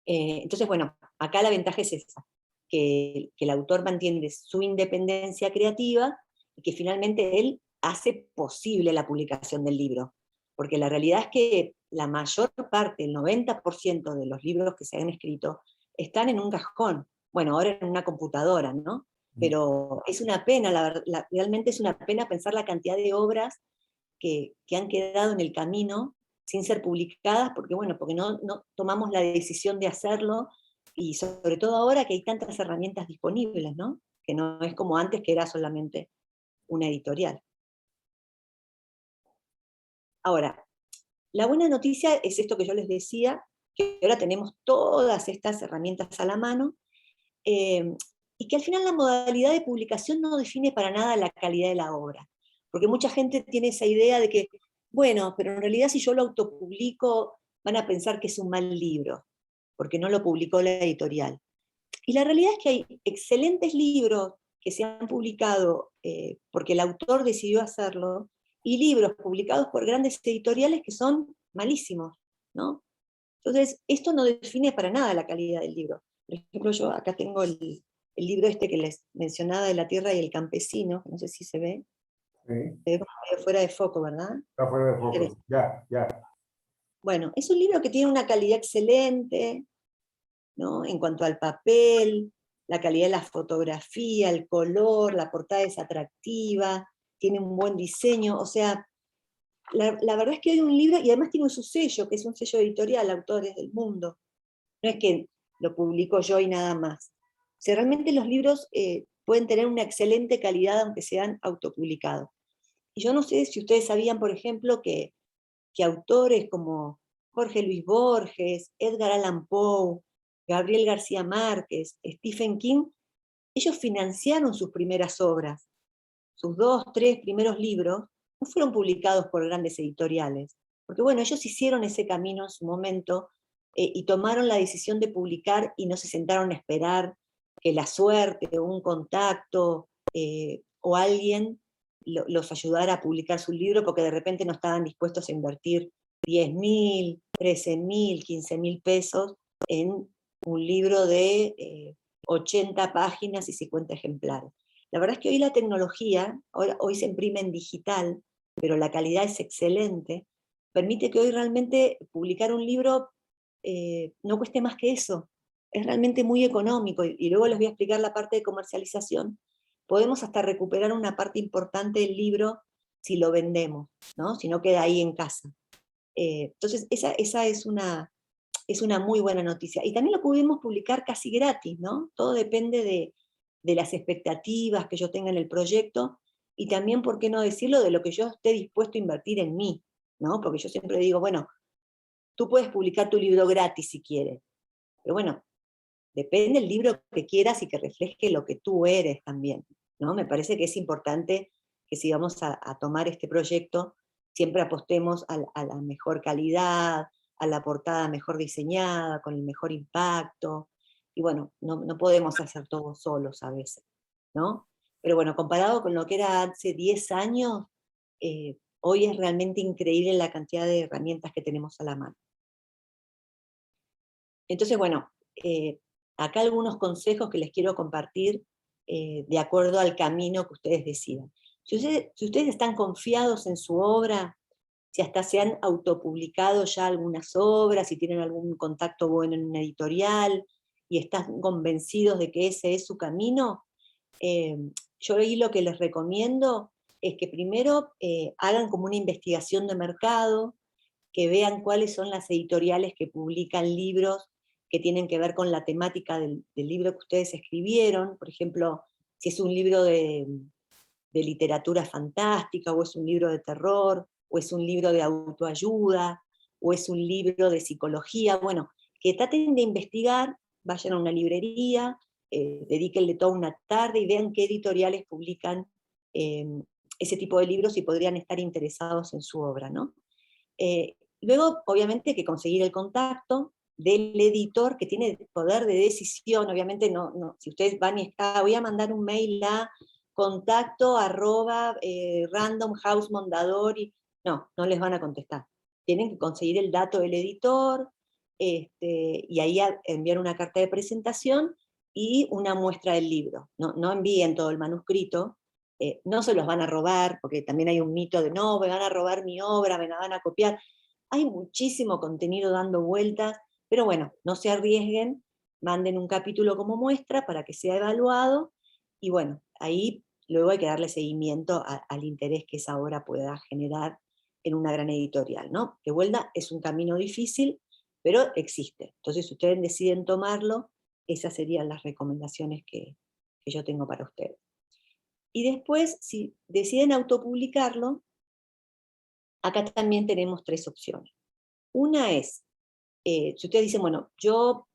Entonces, bueno, acá la ventaja es esa, que el autor mantiene su independencia creativa y que finalmente él hace posible la publicación del libro. Porque la realidad es que la mayor parte, el 90% de los libros que se han escrito, están en un cajón. Bueno, ahora en una computadora, ¿no? Pero es una pena, realmente es una pena pensar la cantidad de obras que han quedado en el camino sin ser publicadas, porque bueno, porque no tomamos la decisión de hacerlo, y sobre todo ahora que hay tantas herramientas disponibles, ¿no? Que no es como antes, que era solamente una editorial. Ahora, la buena noticia es esto que yo les decía, que ahora tenemos todas estas herramientas a la mano, y que al final la modalidad de publicación no define para nada la calidad de la obra. Porque mucha gente tiene esa idea de que, bueno, pero en realidad si yo lo autopublico van a pensar que es un mal libro, porque no lo publicó la editorial. Y la realidad es que hay excelentes libros que se han publicado porque el autor decidió hacerlo, y libros publicados por grandes editoriales que son malísimos, ¿no? Entonces, esto no define para nada la calidad del libro. Por ejemplo, yo acá tengo el libro este que les mencionaba, de La tierra y el campesino, no sé si se ve. Sí. Se ve como medio fuera de foco, ¿verdad? Está fuera de foco. Ya, ya. Bueno, es un libro que tiene una calidad excelente, ¿no? En cuanto al papel, la calidad de la fotografía, el color, la portada es atractiva, tiene un buen diseño, o sea, la verdad es que hay un libro, y además tiene su sello, que es un sello editorial, Autores del Mundo. No es que lo publico yo y nada más. O sea, realmente los libros pueden tener una excelente calidad aunque sean autopublicados. Y yo no sé si ustedes sabían, por ejemplo, que autores como Jorge Luis Borges, Edgar Allan Poe, Gabriel García Márquez, Stephen King, ellos financiaron sus primeras obras. Sus 2, 3 primeros libros no fueron publicados por grandes editoriales. Porque bueno, ellos hicieron ese camino en su momento, y tomaron la decisión de publicar y no se sentaron a esperar que la suerte o un contacto o alguien los ayudara a publicar su libro, porque de repente no estaban dispuestos a invertir 10.000, 13.000, 15.000 pesos en un libro de 80 páginas y 50 ejemplares. La verdad es que hoy la tecnología, hoy se imprime en digital, pero la calidad es excelente, permite que hoy realmente publicar un libro no cueste más que eso. Es realmente muy económico, y luego les voy a explicar la parte de comercialización. Podemos hasta recuperar una parte importante del libro si lo vendemos, ¿no? Si no queda ahí en casa. Entonces, esa es una muy buena noticia. Y también lo pudimos publicar casi gratis, ¿no? Todo depende de las expectativas que yo tenga en el proyecto, y también, ¿por qué no decirlo?, de lo que yo esté dispuesto a invertir en mí, ¿no? Porque yo siempre digo, bueno, tú puedes publicar tu libro gratis si quieres, pero bueno, depende del libro que quieras y que refleje lo que tú eres también, ¿no? Me parece que es importante que si vamos a tomar este proyecto, siempre apostemos a la mejor calidad, a la portada mejor diseñada, con el mejor impacto, y bueno, no podemos hacer todo solos a veces, ¿no? Pero bueno, comparado con lo que era hace 10 años, hoy es realmente increíble la cantidad de herramientas que tenemos a la mano. Entonces, bueno, acá algunos consejos que les quiero compartir de acuerdo al camino que ustedes decidan. Si ustedes están confiados en su obra, si hasta se han autopublicado ya algunas obras, si tienen algún contacto bueno en una editorial y están convencidos de que ese es su camino, eh, yo ahí lo que les recomiendo es que primero hagan como una investigación de mercado, que vean cuáles son las editoriales que publican libros que tienen que ver con la temática del libro que ustedes escribieron. Por ejemplo, si es un libro de literatura fantástica, o es un libro de terror, o es un libro de autoayuda, o es un libro de psicología. Bueno, que traten de investigar, vayan a una librería, dedíquenle toda una tarde y vean qué editoriales publican eh, ese tipo de libros y podrían estar interesados en su obra, ¿no? Luego, obviamente, hay que conseguir el contacto del editor, que tiene poder de decisión. Obviamente, si ustedes van y voy a mandar un mail a contacto @ Random House Mondadori, no les van a contestar. Tienen que conseguir el dato del editor, y ahí enviar una carta de presentación y una muestra del libro. No envíen todo el manuscrito, no se los van a robar, porque también hay un mito de no, me van a robar mi obra, me la van a copiar. Hay muchísimo contenido dando vueltas, pero bueno, no se arriesguen, manden un capítulo como muestra para que sea evaluado, y bueno, ahí luego hay que darle seguimiento al interés que esa obra pueda generar en una gran editorial, ¿no? De vuelta, es un camino difícil, pero existe. Entonces, si ustedes deciden tomarlo, esas serían las recomendaciones que yo tengo para ustedes. Y después, si deciden autopublicarlo, acá también tenemos 3 opciones. Una es, si ustedes dicen, bueno, yo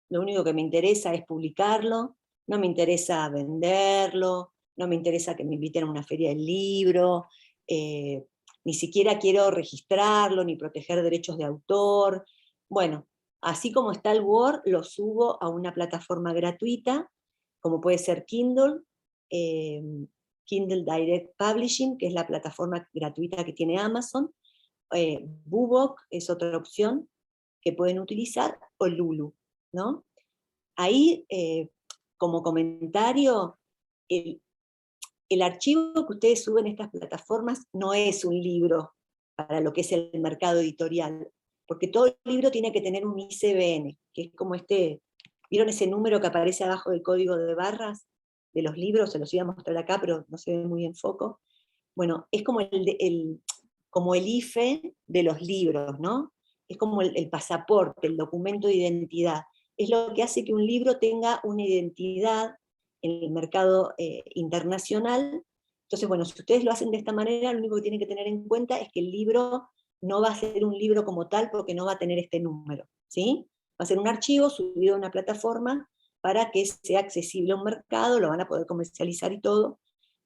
lo único que me interesa es publicarlo, no me interesa venderlo, no me interesa que me inviten a una feria del libro, ni siquiera quiero registrarlo, ni proteger derechos de autor. Bueno, así como está el Word, lo subo a una plataforma gratuita, como puede ser Kindle, eh, Kindle Direct Publishing, que es la plataforma gratuita que tiene Amazon. Bubok es otra opción que pueden utilizar, o Lulu, ¿no? Ahí, como comentario, el archivo que ustedes suben a estas plataformas no es un libro para lo que es el mercado editorial, porque todo libro tiene que tener un ISBN, que es como ¿vieron ese número que aparece abajo del código de barras de los libros? Se los iba a mostrar acá, pero no se ve muy en foco. Bueno, es como como el IFE de los libros, ¿no? Es como el pasaporte, el documento de identidad. Es lo que hace que un libro tenga una identidad en el mercado internacional. Entonces, bueno, si ustedes lo hacen de esta manera, lo único que tienen que tener en cuenta es que el libro no va a ser un libro como tal, porque no va a tener este número, ¿sí? Va a ser un archivo subido a una plataforma para que sea accesible a un mercado, lo van a poder comercializar y todo,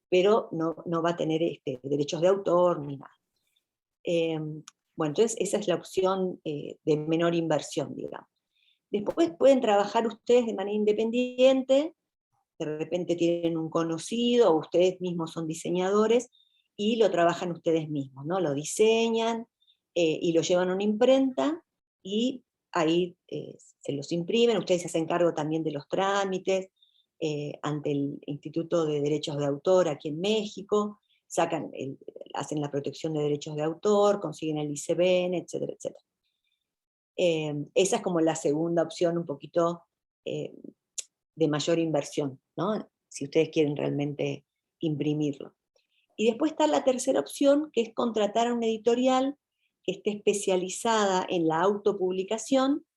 pero no va a tener derechos de autor ni nada. Bueno, entonces esa es la opción de menor inversión, digamos. Después pueden trabajar ustedes de manera independiente, de repente tienen un conocido, o ustedes mismos son diseñadores, y lo trabajan ustedes mismos, ¿no? Lo diseñan y lo llevan a una imprenta, y ahí se los imprimen, ustedes se hacen cargo también de los trámites ante el Instituto de Derechos de Autor aquí en México, hacen la protección de derechos de autor, consiguen el ICBN, etcétera, etcétera. Esa es como la segunda opción, un poquito de mayor inversión, ¿no? Si ustedes quieren realmente imprimirlo. Y después está la tercera opción, que es contratar a una editorial que esté especializada en la autopublicación.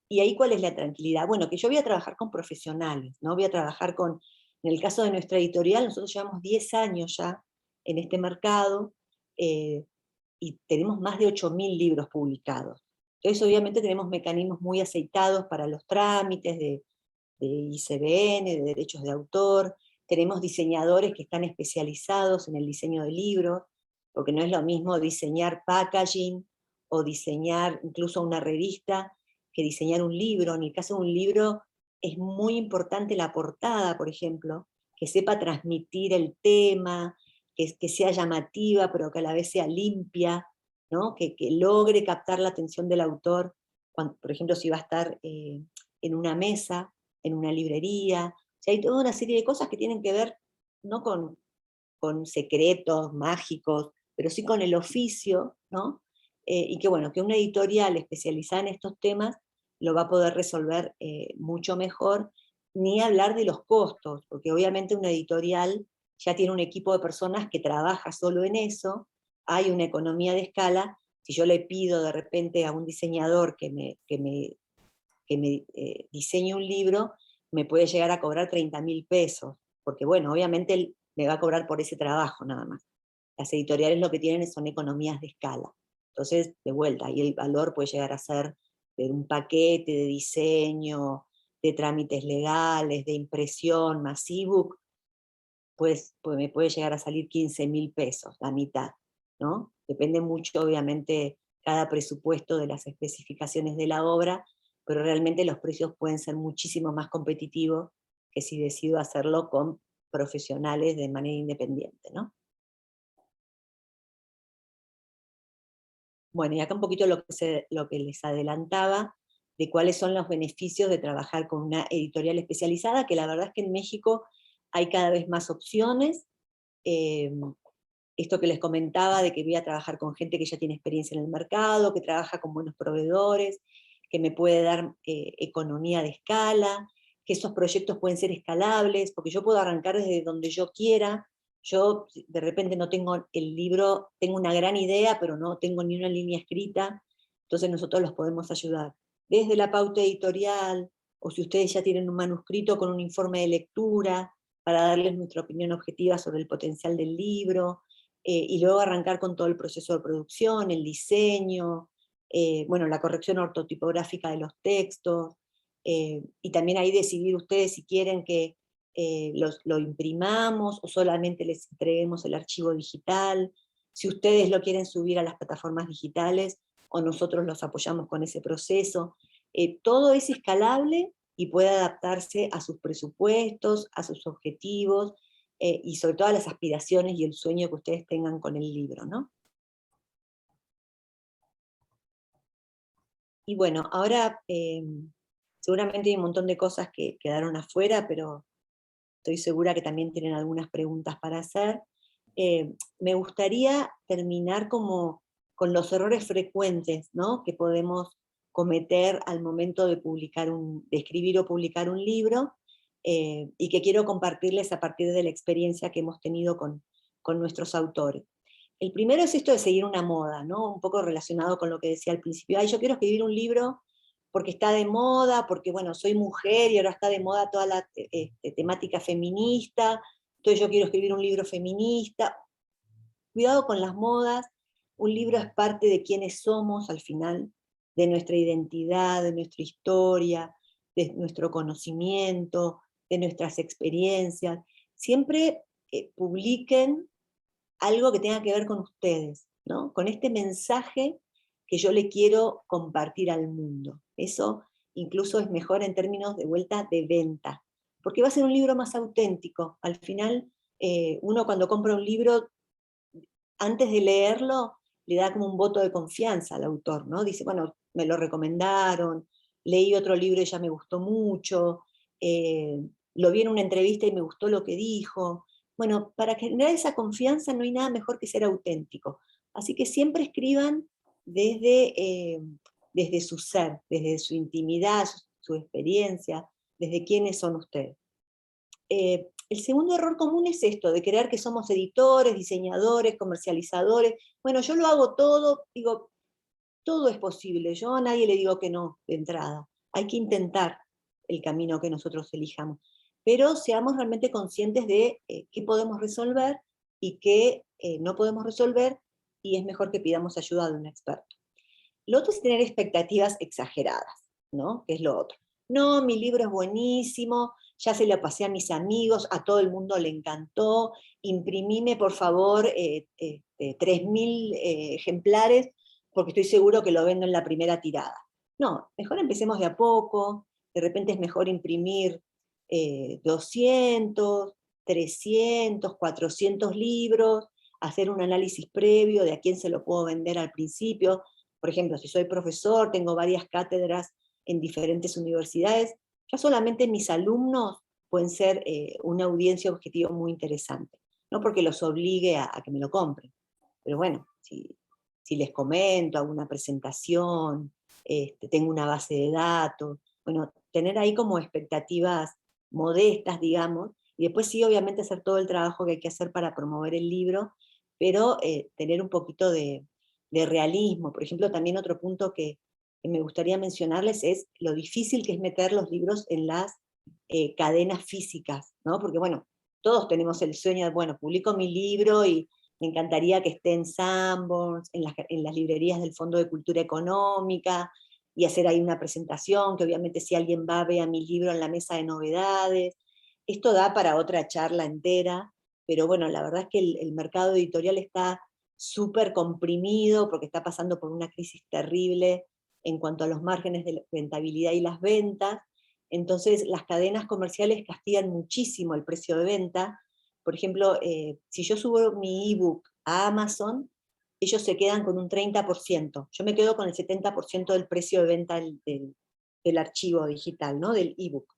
Y ahí, ¿cuál es la tranquilidad? Bueno, que yo voy a trabajar con profesionales, ¿no? Voy a trabajar en el caso de nuestra editorial, nosotros llevamos 10 años ya en este mercado, y tenemos más de 8.000 libros publicados. Entonces, obviamente, tenemos mecanismos muy aceitados para los trámites de ICBN, de derechos de autor. Tenemos diseñadores que están especializados en el diseño de libros, porque no es lo mismo diseñar packaging o diseñar incluso una revista que diseñar un libro. En el caso de un libro es muy importante la portada, por ejemplo, que sepa transmitir el tema, que sea llamativa, pero que a la vez sea limpia, ¿no? Que logre captar la atención del autor, cuando, por ejemplo, si va a estar en una mesa, en una librería. O sea, hay toda una serie de cosas que tienen que ver no con secretos mágicos, pero sí con el oficio, ¿no? Y que bueno, que una editorial especializada en estos temas lo va a poder resolver mucho mejor, ni hablar de los costos, porque obviamente una editorial ya tiene un equipo de personas que trabaja solo en eso, hay una economía de escala. Si yo le pido de repente a un diseñador que me diseñe un libro, me puede llegar a cobrar 30.000 pesos, porque bueno, obviamente él me va a cobrar por ese trabajo nada más. Las editoriales lo que tienen son economías de escala. Entonces, de vuelta, ahí el valor puede llegar a ser de un paquete de diseño, de trámites legales, de impresión, más ebook, pues me puede llegar a salir 15.000 pesos, la mitad, ¿no? Depende mucho, obviamente, cada presupuesto de las especificaciones de la obra, pero realmente los precios pueden ser muchísimo más competitivos que si decido hacerlo con profesionales de manera independiente, ¿no? Bueno, y acá un poquito lo que les adelantaba de cuáles son los beneficios de trabajar con una editorial especializada, que la verdad es que en México hay cada vez más opciones. Esto que les comentaba de que voy a trabajar con gente que ya tiene experiencia en el mercado, que trabaja con buenos proveedores, que me puede dar economía de escala, que esos proyectos pueden ser escalables, porque yo puedo arrancar desde donde yo quiera. Yo de repente no tengo el libro, tengo una gran idea, pero no tengo ni una línea escrita, entonces nosotros los podemos ayudar. Desde la pauta editorial, o si ustedes ya tienen un manuscrito con un informe de lectura, para darles nuestra opinión objetiva sobre el potencial del libro, y luego arrancar con todo el proceso de producción, el diseño, bueno, la corrección ortotipográfica de los textos, y también ahí decidir ustedes si quieren que lo imprimamos o solamente les entreguemos el archivo digital, si ustedes lo quieren subir a las plataformas digitales o nosotros los apoyamos con ese proceso. Todo es escalable y puede adaptarse a sus presupuestos, a sus objetivos, y sobre todo a las aspiraciones y el sueño que ustedes tengan con el libro, ¿no? Y bueno, ahora seguramente hay un montón de cosas que quedaron afuera, pero estoy segura que también tienen algunas preguntas para hacer. Me gustaría terminar como con los errores frecuentes, ¿no?, que podemos cometer al momento de escribir o publicar un libro, y que quiero compartirles a partir de la experiencia que hemos tenido con nuestros autores. El primero es esto de seguir una moda, ¿no? Un poco relacionado con lo que decía al principio. Ay, yo quiero escribir un libro porque está de moda, porque bueno, soy mujer y ahora está de moda toda la temática feminista, entonces yo quiero escribir un libro feminista. Cuidado con las modas, un libro es parte de quiénes somos al final, de nuestra identidad, de nuestra historia, de nuestro conocimiento, de nuestras experiencias. Siempre publiquen algo que tenga que ver con ustedes, ¿no? Con este mensaje que yo le quiero compartir al mundo. Eso incluso es mejor en términos de vuelta de venta, porque va a ser un libro más auténtico. Al final, uno cuando compra un libro, antes de leerlo, le da como un voto de confianza al autor, ¿no? Dice, bueno, me lo recomendaron, leí otro libro y ya me gustó mucho, lo vi en una entrevista y me gustó lo que dijo. Bueno, para generar esa confianza no hay nada mejor que ser auténtico. Así que siempre escriban desde su ser, desde su intimidad, su experiencia, desde quiénes son ustedes. El segundo error común es esto, de creer que somos editores, diseñadores, comercializadores. Bueno, yo lo hago todo, digo, todo es posible. Yo a nadie le digo que no de entrada. Hay que intentar el camino que nosotros elijamos. Pero seamos realmente conscientes de qué podemos resolver y qué no podemos resolver, y es mejor que pidamos ayuda de un experto. Lo otro es tener expectativas exageradas, ¿no? Que es lo otro. No, mi libro es buenísimo, ya se lo pasé a mis amigos, a todo el mundo le encantó, imprimime por favor 3.000 ejemplares, porque estoy seguro que lo vendo en la primera tirada. No, mejor empecemos de a poco, de repente es mejor imprimir 200, 300, 400 libros, hacer un análisis previo de a quién se lo puedo vender al principio. Por ejemplo, si soy profesor, tengo varias cátedras en diferentes universidades, ya solamente mis alumnos pueden ser una audiencia objetivo muy interesante. No porque los obligue a que me lo compren, pero bueno, si les comento, hago una presentación, tengo una base de datos, bueno, tener ahí como expectativas modestas, digamos, y después sí, obviamente, hacer todo el trabajo que hay que hacer para promover el libro, pero tener un poquito de realismo. Por ejemplo, también otro punto que me gustaría mencionarles es lo difícil que es meter los libros en las cadenas físicas, ¿no? Porque bueno, todos tenemos el sueño de, bueno, publico mi libro y me encantaría que esté en Sanborns, en las librerías del Fondo de Cultura Económica, y hacer ahí una presentación, que obviamente si alguien va, vea mi libro en la mesa de novedades. Esto da para otra charla entera, pero bueno, la verdad es que el mercado editorial está súper comprimido porque está pasando por una crisis terrible en cuanto a los márgenes de rentabilidad y las ventas. Entonces las cadenas comerciales castigan muchísimo el precio de venta. Por ejemplo, si yo subo mi ebook a Amazon, ellos se quedan con un 30%. Yo me quedo con el 70% del precio de venta del archivo digital, ¿no? Del ebook.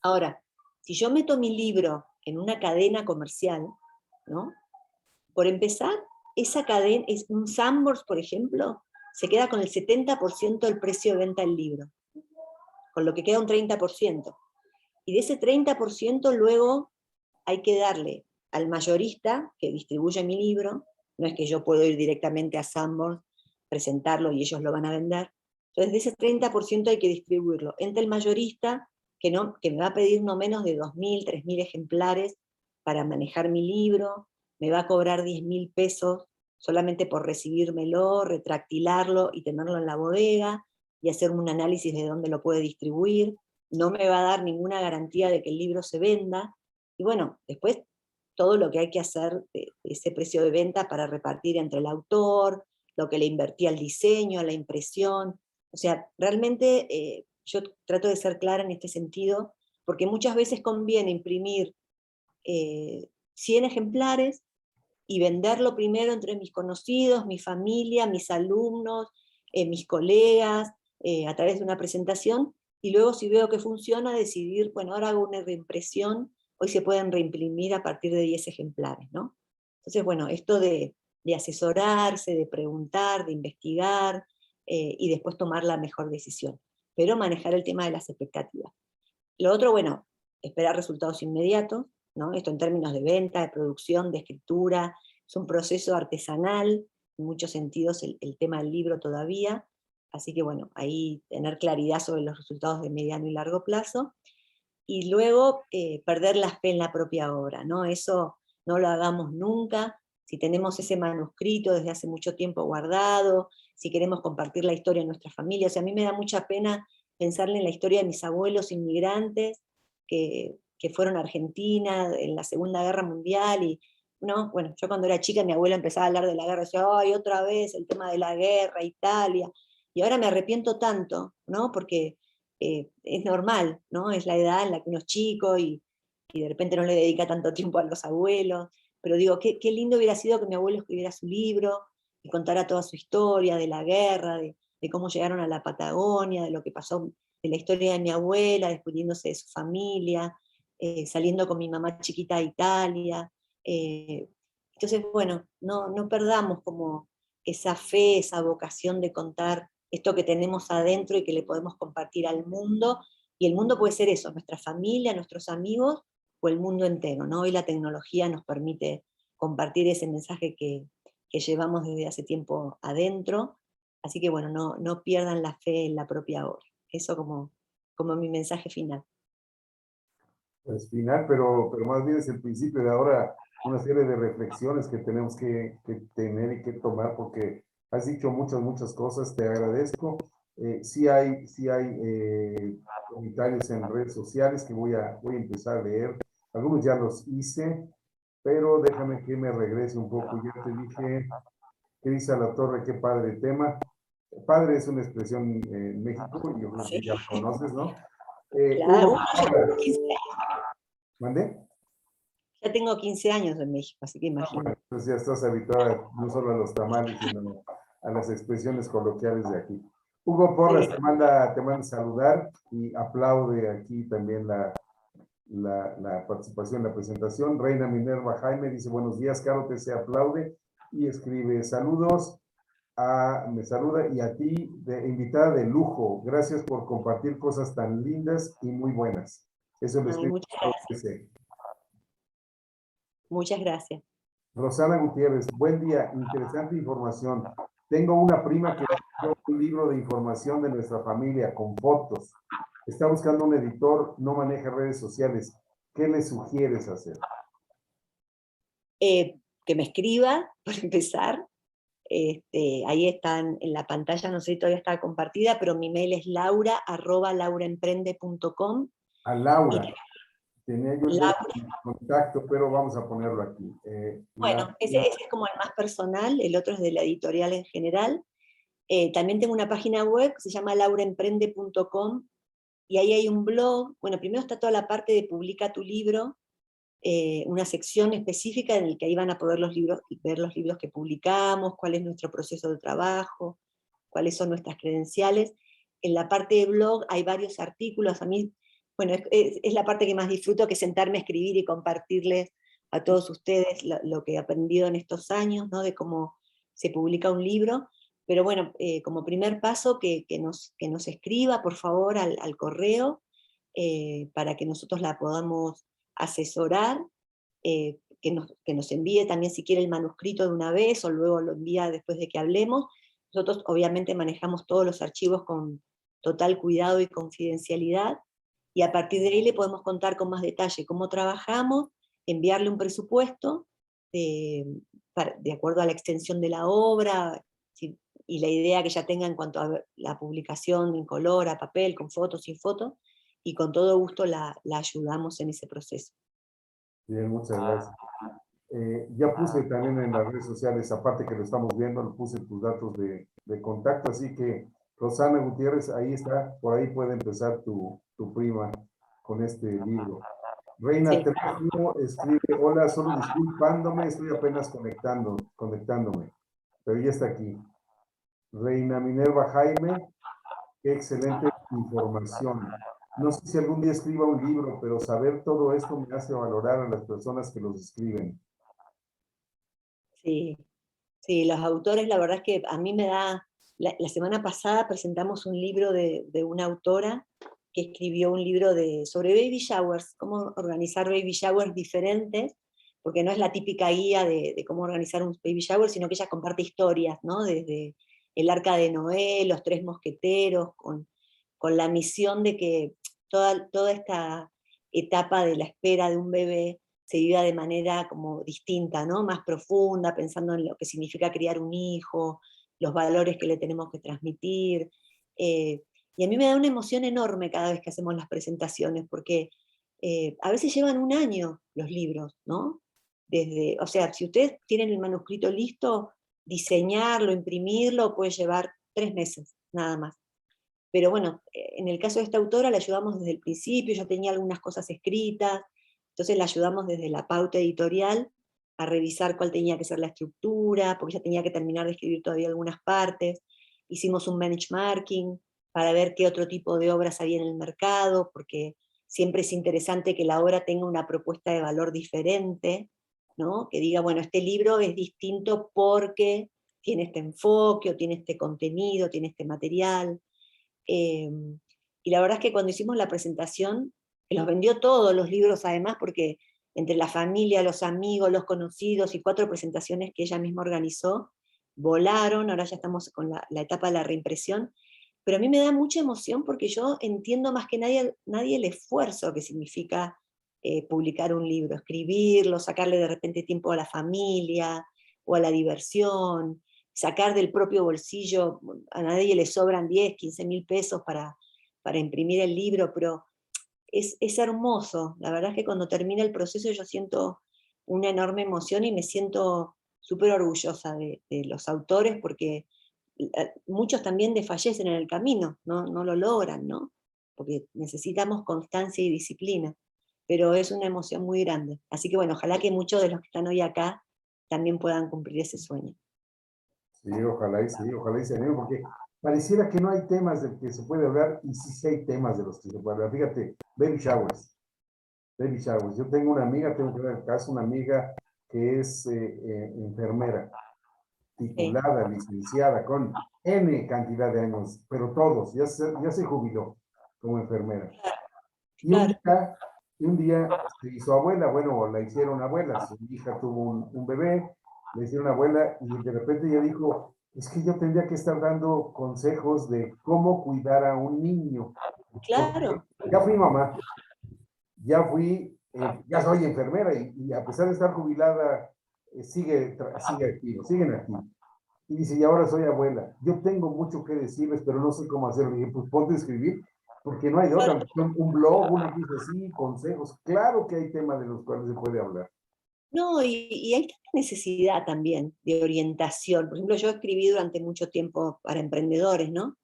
Ahora, si yo meto mi libro en una cadena comercial, ¿no? Por empezar, esa cadena, es un Sanborns, por ejemplo, se queda con el 70% del precio de venta del libro, con lo que queda un 30%. Y de ese 30% luego hay que darle al mayorista que distribuye mi libro, no es que yo puedo ir directamente a Sanborns, presentarlo y ellos lo van a vender. Entonces de ese 30% hay que distribuirlo entre el mayorista, que me va a pedir no menos de 2.000, 3.000 ejemplares para manejar mi libro, me va a cobrar 10.000 pesos solamente por recibírmelo, retractilarlo y tenerlo en la bodega, y hacer un análisis de dónde lo puede distribuir. No me va a dar ninguna garantía de que el libro se venda. Y bueno, después todo lo que hay que hacer de ese precio de venta para repartir entre el autor, lo que le invertí al diseño, a la impresión. O sea, realmente yo trato de ser clara en este sentido, porque muchas veces conviene imprimir 100 ejemplares y venderlo primero entre mis conocidos, mi familia, mis alumnos, mis colegas, a través de una presentación, y luego si veo que funciona, decidir, bueno, ahora hago una reimpresión, hoy se pueden reimprimir a partir de 10 ejemplares, ¿no? Entonces, bueno, esto de asesorarse, de preguntar, de investigar, y después tomar la mejor decisión, pero manejar el tema de las expectativas. Lo otro, bueno, esperar resultados inmediatos, ¿no? Esto en términos de venta, de producción, de escritura, es un proceso artesanal, en muchos sentidos el tema del libro todavía, así que bueno, ahí tener claridad sobre los resultados de mediano y largo plazo, y luego perder la fe en la propia obra, ¿no? Eso no lo hagamos nunca. Si tenemos ese manuscrito desde hace mucho tiempo guardado, si queremos compartir la historia de nuestra familia, o sea, a mí me da mucha pena pensarle en la historia de mis abuelos inmigrantes que fueron a Argentina en la Segunda Guerra Mundial, y ¿no? Bueno, yo cuando era chica mi abuela empezaba a hablar de la guerra, decía, ay, otra vez el tema de la guerra, Italia, y ahora me arrepiento tanto, ¿no? Porque es normal, ¿no? Es la edad en la que uno es chico y de repente no le dedica tanto tiempo a los abuelos, pero digo, qué lindo hubiera sido que mi abuelo escribiera su libro y contara toda su historia de la guerra, de cómo llegaron a la Patagonia, de lo que pasó, de la historia de mi abuela, despidiéndose de su familia, saliendo con mi mamá chiquita a Italia. eh, entonces, bueno, no perdamos como esa fe, esa vocación de contar esto que tenemos adentro y que le podemos compartir al mundo. Y el mundo puede ser eso, nuestra familia, nuestros amigos o el mundo entero, ¿no? Hoy la tecnología nos permite compartir ese mensaje que llevamos desde hace tiempo adentro. Así que bueno, no pierdan la fe en la propia obra. Eso como mi mensaje final. Pues final, pero más bien es el principio de ahora una serie de reflexiones que tenemos que tener y que tomar, porque has dicho muchas cosas, te agradezco. Sí hay comentarios en redes sociales que voy a empezar a leer. Algunos ya los hice, pero déjame que me regrese un poco. Ya te dije, ¿qué dice la torre? Qué padre tema. Padre es una expresión en México, y yo creo Sí, que ya lo conoces, ¿no? claro. Hugo, Yo tengo 15 ¿mandé? ya tengo 15 años en México, así que Bueno, imagínate. entonces ya estás habituada no solo a los tamales, sino a las expresiones coloquiales de aquí. Hugo Porras Sí. te manda saludar y aplaude aquí también la participación, la presentación. Reina Minerva Jaime dice, buenos días, Caro, te se aplaude y escribe saludos. Me saluda y a ti, invitada de lujo. Gracias por compartir cosas tan lindas y muy buenas. Eso lo Ay, escribe. muchas gracias. Muchas gracias. Rosana Gutiérrez, buen día, interesante información. Tengo una prima que escribió un libro de información de nuestra familia con fotos. Está buscando un editor, no maneja redes sociales. ¿Qué le sugieres hacer? Que me escriba, por empezar. Ahí están en la pantalla, no sé si todavía está compartida, pero mi mail es laura@lauraemprende.com. A Y Laura. Tenía yo el de Laura, contacto, pero vamos a ponerlo aquí. bueno, ese es como el más personal, el otro es de la editorial en general. También tengo una página web que se llama lauraemprende.com y ahí hay un blog. Bueno, primero está toda la parte de publica tu libro, una sección específica en la que ahí van a poder ver los libros que publicamos, cuál es nuestro proceso de trabajo, cuáles son nuestras credenciales. En la parte de blog hay varios artículos. A mí, bueno, es la parte que más disfruto, que es sentarme a escribir y compartirles a todos ustedes lo que he aprendido en estos años, ¿no? De cómo se publica un libro. Pero bueno, como primer paso, que nos escriba, por favor, al correo, para que nosotros la podamos asesorar, que nos envíe también si quiere el manuscrito de una vez o luego lo envía después de que hablemos. Nosotros obviamente manejamos todos los archivos con total cuidado y confidencialidad, y a partir de ahí le podemos contar con más detalle cómo trabajamos, enviarle un presupuesto de, de acuerdo a la extensión de la obra, y la idea que ya tenga en cuanto a la publicación en color, a papel, con fotos, sin fotos, y con todo gusto la ayudamos en ese proceso. Bien, muchas gracias. Ya puse también en las redes sociales, aparte que lo estamos viendo, lo puse tus datos de contacto, así que Rosana Gutiérrez, ahí está, por ahí puede empezar tu prima con este libro. Reina Sí. Trejo escribe, hola, solo disculpándome, estoy apenas conectándome, pero ya está aquí. Reina Minerva Jaime, qué excelente información. No sé si algún día escriba un libro, pero saber todo esto me hace valorar a las personas que los escriben. Sí, sí, los autores, la verdad es que a mí me da, la semana pasada presentamos un libro de una autora que escribió un libro sobre baby showers, cómo organizar baby showers diferentes, porque no es la típica guía de cómo organizar un baby shower, sino que ella comparte historias, ¿no? Desde el Arca de Noé, los Tres Mosqueteros, con la misión de que toda esta etapa de la espera de un bebé se viva de manera como distinta, ¿no? Más profunda, pensando en lo que significa criar un hijo, los valores que le tenemos que transmitir. Y a mí me da una emoción enorme cada vez que hacemos las presentaciones, porque a veces llevan un año los libros, ¿no? o sea, si ustedes tienen el manuscrito listo, diseñarlo, imprimirlo, puede llevar 3 meses, nada más. Pero bueno, en el caso de esta autora la ayudamos desde el principio, yo tenía algunas cosas escritas, entonces la ayudamos desde la pauta editorial a revisar cuál tenía que ser la estructura, porque ya tenía que terminar de escribir todavía algunas partes. Hicimos un benchmarking para ver qué otro tipo de obras había en el mercado, porque siempre es interesante que la obra tenga una propuesta de valor diferente, ¿no? Que diga, bueno, este libro es distinto porque tiene este enfoque, o tiene este contenido, tiene este material. Eh, y la verdad es que cuando hicimos la presentación, que los vendió todos los libros además, porque entre la familia, los amigos, los conocidos y 4 presentaciones que ella misma organizó, volaron, ahora ya estamos con la etapa de la reimpresión, pero a mí me da mucha emoción porque yo entiendo más que nadie el esfuerzo que significa publicar un libro, escribirlo, sacarle de repente tiempo a la familia o a la diversión, sacar del propio bolsillo, a nadie le sobran 10, 15.000 pesos para imprimir el libro, pero es hermoso. La verdad es que cuando termina el proceso yo siento una enorme emoción y me siento súper orgullosa de los autores porque muchos también desfallecen en el camino, no lo logran, ¿no? Porque necesitamos constancia y disciplina, pero es una emoción muy grande. Así que bueno, ojalá que muchos de los que están hoy acá también puedan cumplir ese sueño. Sí, ojalá y se anime, porque pareciera que no hay temas del que se puede hablar, y sí, sí hay temas de los que se puede hablar. Fíjate, baby showers, baby showers. Yo tengo una amiga, tengo que ver el caso, una amiga que es enfermera, Sí, titulada, licenciada, con N cantidad de años, pero todos, ya se jubiló como enfermera. Y claro. un día se hizo abuela, bueno, la hicieron abuela, su hija tuvo un bebé, le hicieron abuela y de repente ella dijo, es que yo tendría que estar dando consejos de cómo cuidar a un niño. Porque Claro, ya fui mamá, ya soy enfermera y a pesar de estar jubilada, sigue activo, siguen activos. Y dice, y ahora soy abuela. Yo tengo mucho que decirles, pero no sé cómo hacerlo. Y dije, pues ponte a escribir, porque no hay de otra. claro. Un blog, una cosa así, consejos. Claro que hay temas de los cuales se puede hablar. No, y hay tanta necesidad también de orientación. Por ejemplo, yo escribí durante mucho tiempo para emprendedores, ¿no?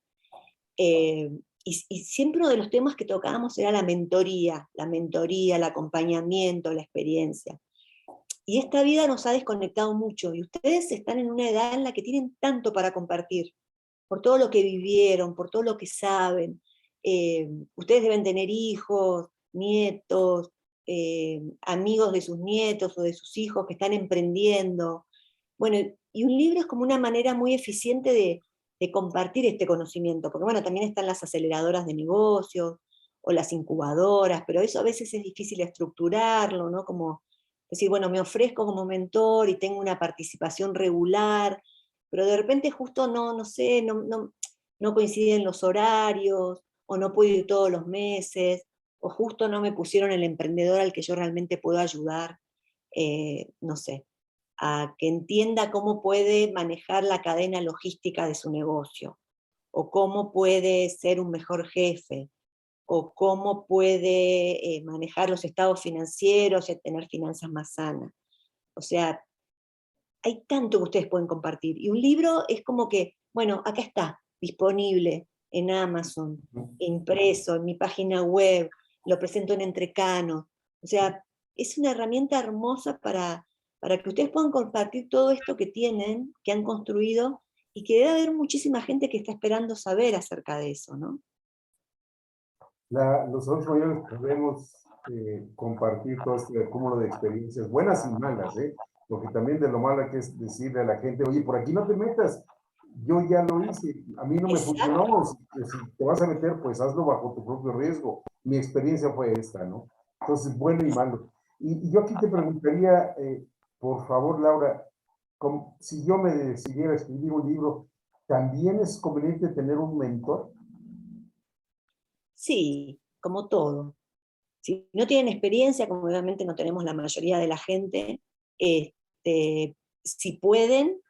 Eh, y siempre uno de los temas que tocábamos era la mentoría, el acompañamiento, la experiencia. Y esta vida nos ha desconectado mucho, y ustedes están en una edad en la que tienen tanto para compartir, por todo lo que vivieron, por todo lo que saben. Ustedes deben tener hijos, nietos, amigos de sus nietos o de sus hijos que están emprendiendo. Bueno, y un libro es como una manera muy eficiente de compartir este conocimiento, porque bueno, también están las aceleradoras de negocios o las incubadoras, pero eso a veces es difícil estructurarlo, ¿no? Como decir, bueno, me ofrezco como mentor y tengo una participación regular, pero de repente justo no sé, no coinciden los horarios, o no puedo ir todos los meses, o justo no me pusieron el emprendedor al que yo realmente puedo ayudar, no sé, a que entienda cómo puede manejar la cadena logística de su negocio, o cómo puede ser un mejor jefe, o cómo puede manejar los estados financieros y tener finanzas más sanas. O sea, hay tanto que ustedes pueden compartir. Y un libro es como que, bueno, acá está, disponible en Amazon, impreso, en mi página web, lo presento en Entrecano. O sea, es una herramienta hermosa para que ustedes puedan compartir todo esto que tienen, que han construido, y que debe haber muchísima gente que está esperando saber acerca de eso, ¿no? Los adultos mayores podemos compartir todo este cúmulo de experiencias, buenas y malas, ¿eh? Porque también de lo malo que es decirle a la gente, oye, por aquí no te metas, yo ya lo hice, a mí no me Exacto. funcionó, si te vas a meter, pues hazlo bajo tu propio riesgo. Mi experiencia fue esta, ¿no? Entonces, bueno y malo. Y yo aquí te preguntaría, por favor, Laura, si yo me decidiera escribir un libro, ¿también es conveniente tener un mentor? Sí, como todo. Si no tienen experiencia, como obviamente no tenemos la mayoría de la gente, si pueden,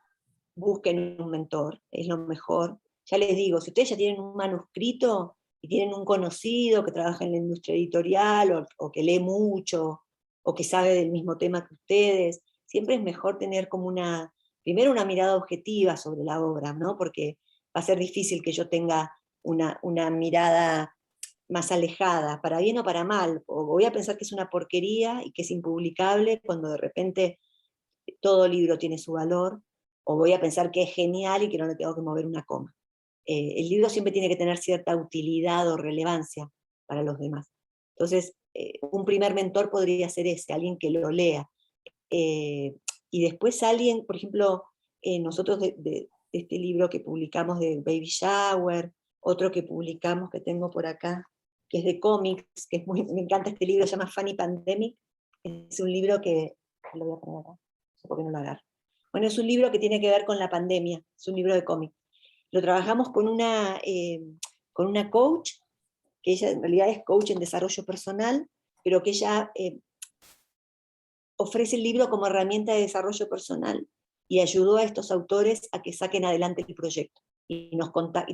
busquen un mentor, es lo mejor. Ya les digo, si ustedes ya tienen un manuscrito y tienen un conocido que trabaja en la industria editorial o que lee mucho, o que sabe del mismo tema que ustedes. Siempre es mejor tener como primero una mirada objetiva sobre la obra, ¿no? Porque va a ser difícil que yo tenga una mirada más alejada, para bien o para mal, o voy a pensar que es una porquería y que es impublicable cuando de repente todo libro tiene su valor, o voy a pensar que es genial y que no le tengo que mover una coma. El libro siempre tiene que tener cierta utilidad o relevancia para los demás. Entonces, un primer mentor podría ser ese, alguien que lo lea. Y después alguien, por ejemplo, nosotros de este libro que publicamos de Baby Shower, otro que publicamos que tengo por acá, que es de cómics, que me encanta este libro, se llama Funny Pandemic, es un libro que, lo voy a poner acá, no sé por qué no lo agarro. Bueno, es un libro que tiene que ver con la pandemia, es un libro de cómics. Lo trabajamos con una coach, que ella en realidad es coach en desarrollo personal, pero que ella ofrece el libro como herramienta de desarrollo personal y ayudó a estos autores a que saquen adelante el proyecto y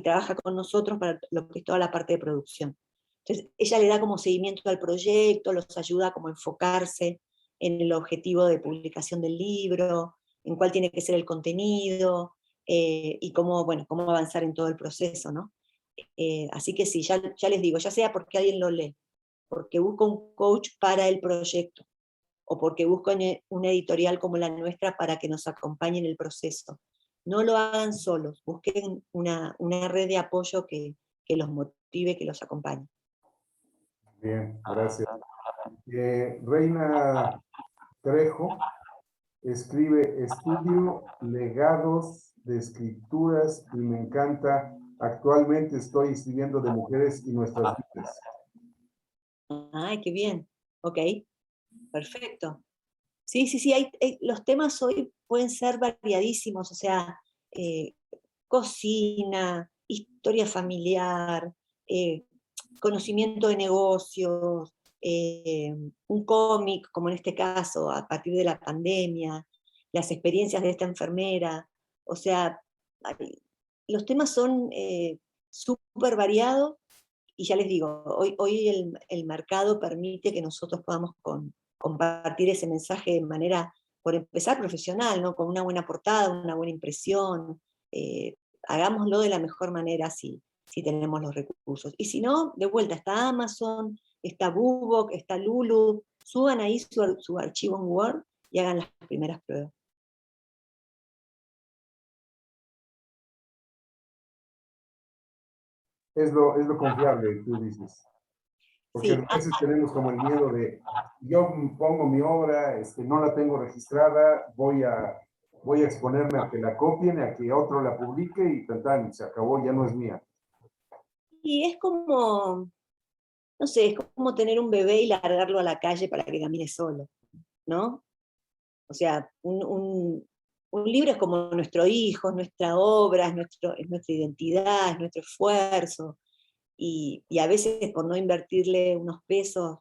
trabaja con nosotros para lo que es toda la parte de producción. Entonces, ella le da como seguimiento al proyecto, los ayuda como a enfocarse en el objetivo de publicación del libro, en cuál tiene que ser el contenido, y cómo, bueno, cómo avanzar en todo el proceso, ¿no? Así que sí, ya les digo, ya sea porque alguien lo lee, porque busca un coach para el proyecto, o porque buscan una editorial como la nuestra para que nos acompañe en el proceso. No lo hagan solos, busquen una red de apoyo que los motive, que los acompañe. Bien, gracias. Reina Trejo escribe: estudio legados de escrituras y me encanta. Actualmente estoy escribiendo de mujeres y nuestras vidas. Ay, qué bien. Ok, perfecto. Sí, sí, sí, los temas hoy pueden ser variadísimos, o sea, eh, cocina, historia familiar, eh, conocimiento de negocios, un cómic, como en este caso, a partir de la pandemia, las experiencias de esta enfermera, o sea, los temas son súper variados y ya les digo, hoy el mercado permite que nosotros podamos compartir ese mensaje de manera, por empezar, profesional, ¿no? Con una buena portada, una buena impresión. Hagámoslo de la mejor manera si tenemos los recursos. Y si no, de vuelta, está Amazon, está Bookbook, está Lulu, suban ahí su archivo en Word y hagan las primeras pruebas. Es lo confiable, tú dices. Porque Sí, a veces tenemos como el miedo de, yo pongo mi obra, no la tengo registrada, voy a exponerme a que la copien, a que otro la publique y tal, se acabó, ya no es mía. y es como, no sé, es como tener un bebé y largarlo a la calle para que camine solo, ¿no? O sea, un libro es como nuestro hijo, es nuestra obra, es nuestra identidad, es nuestro esfuerzo, y a veces por no invertirle unos pesos,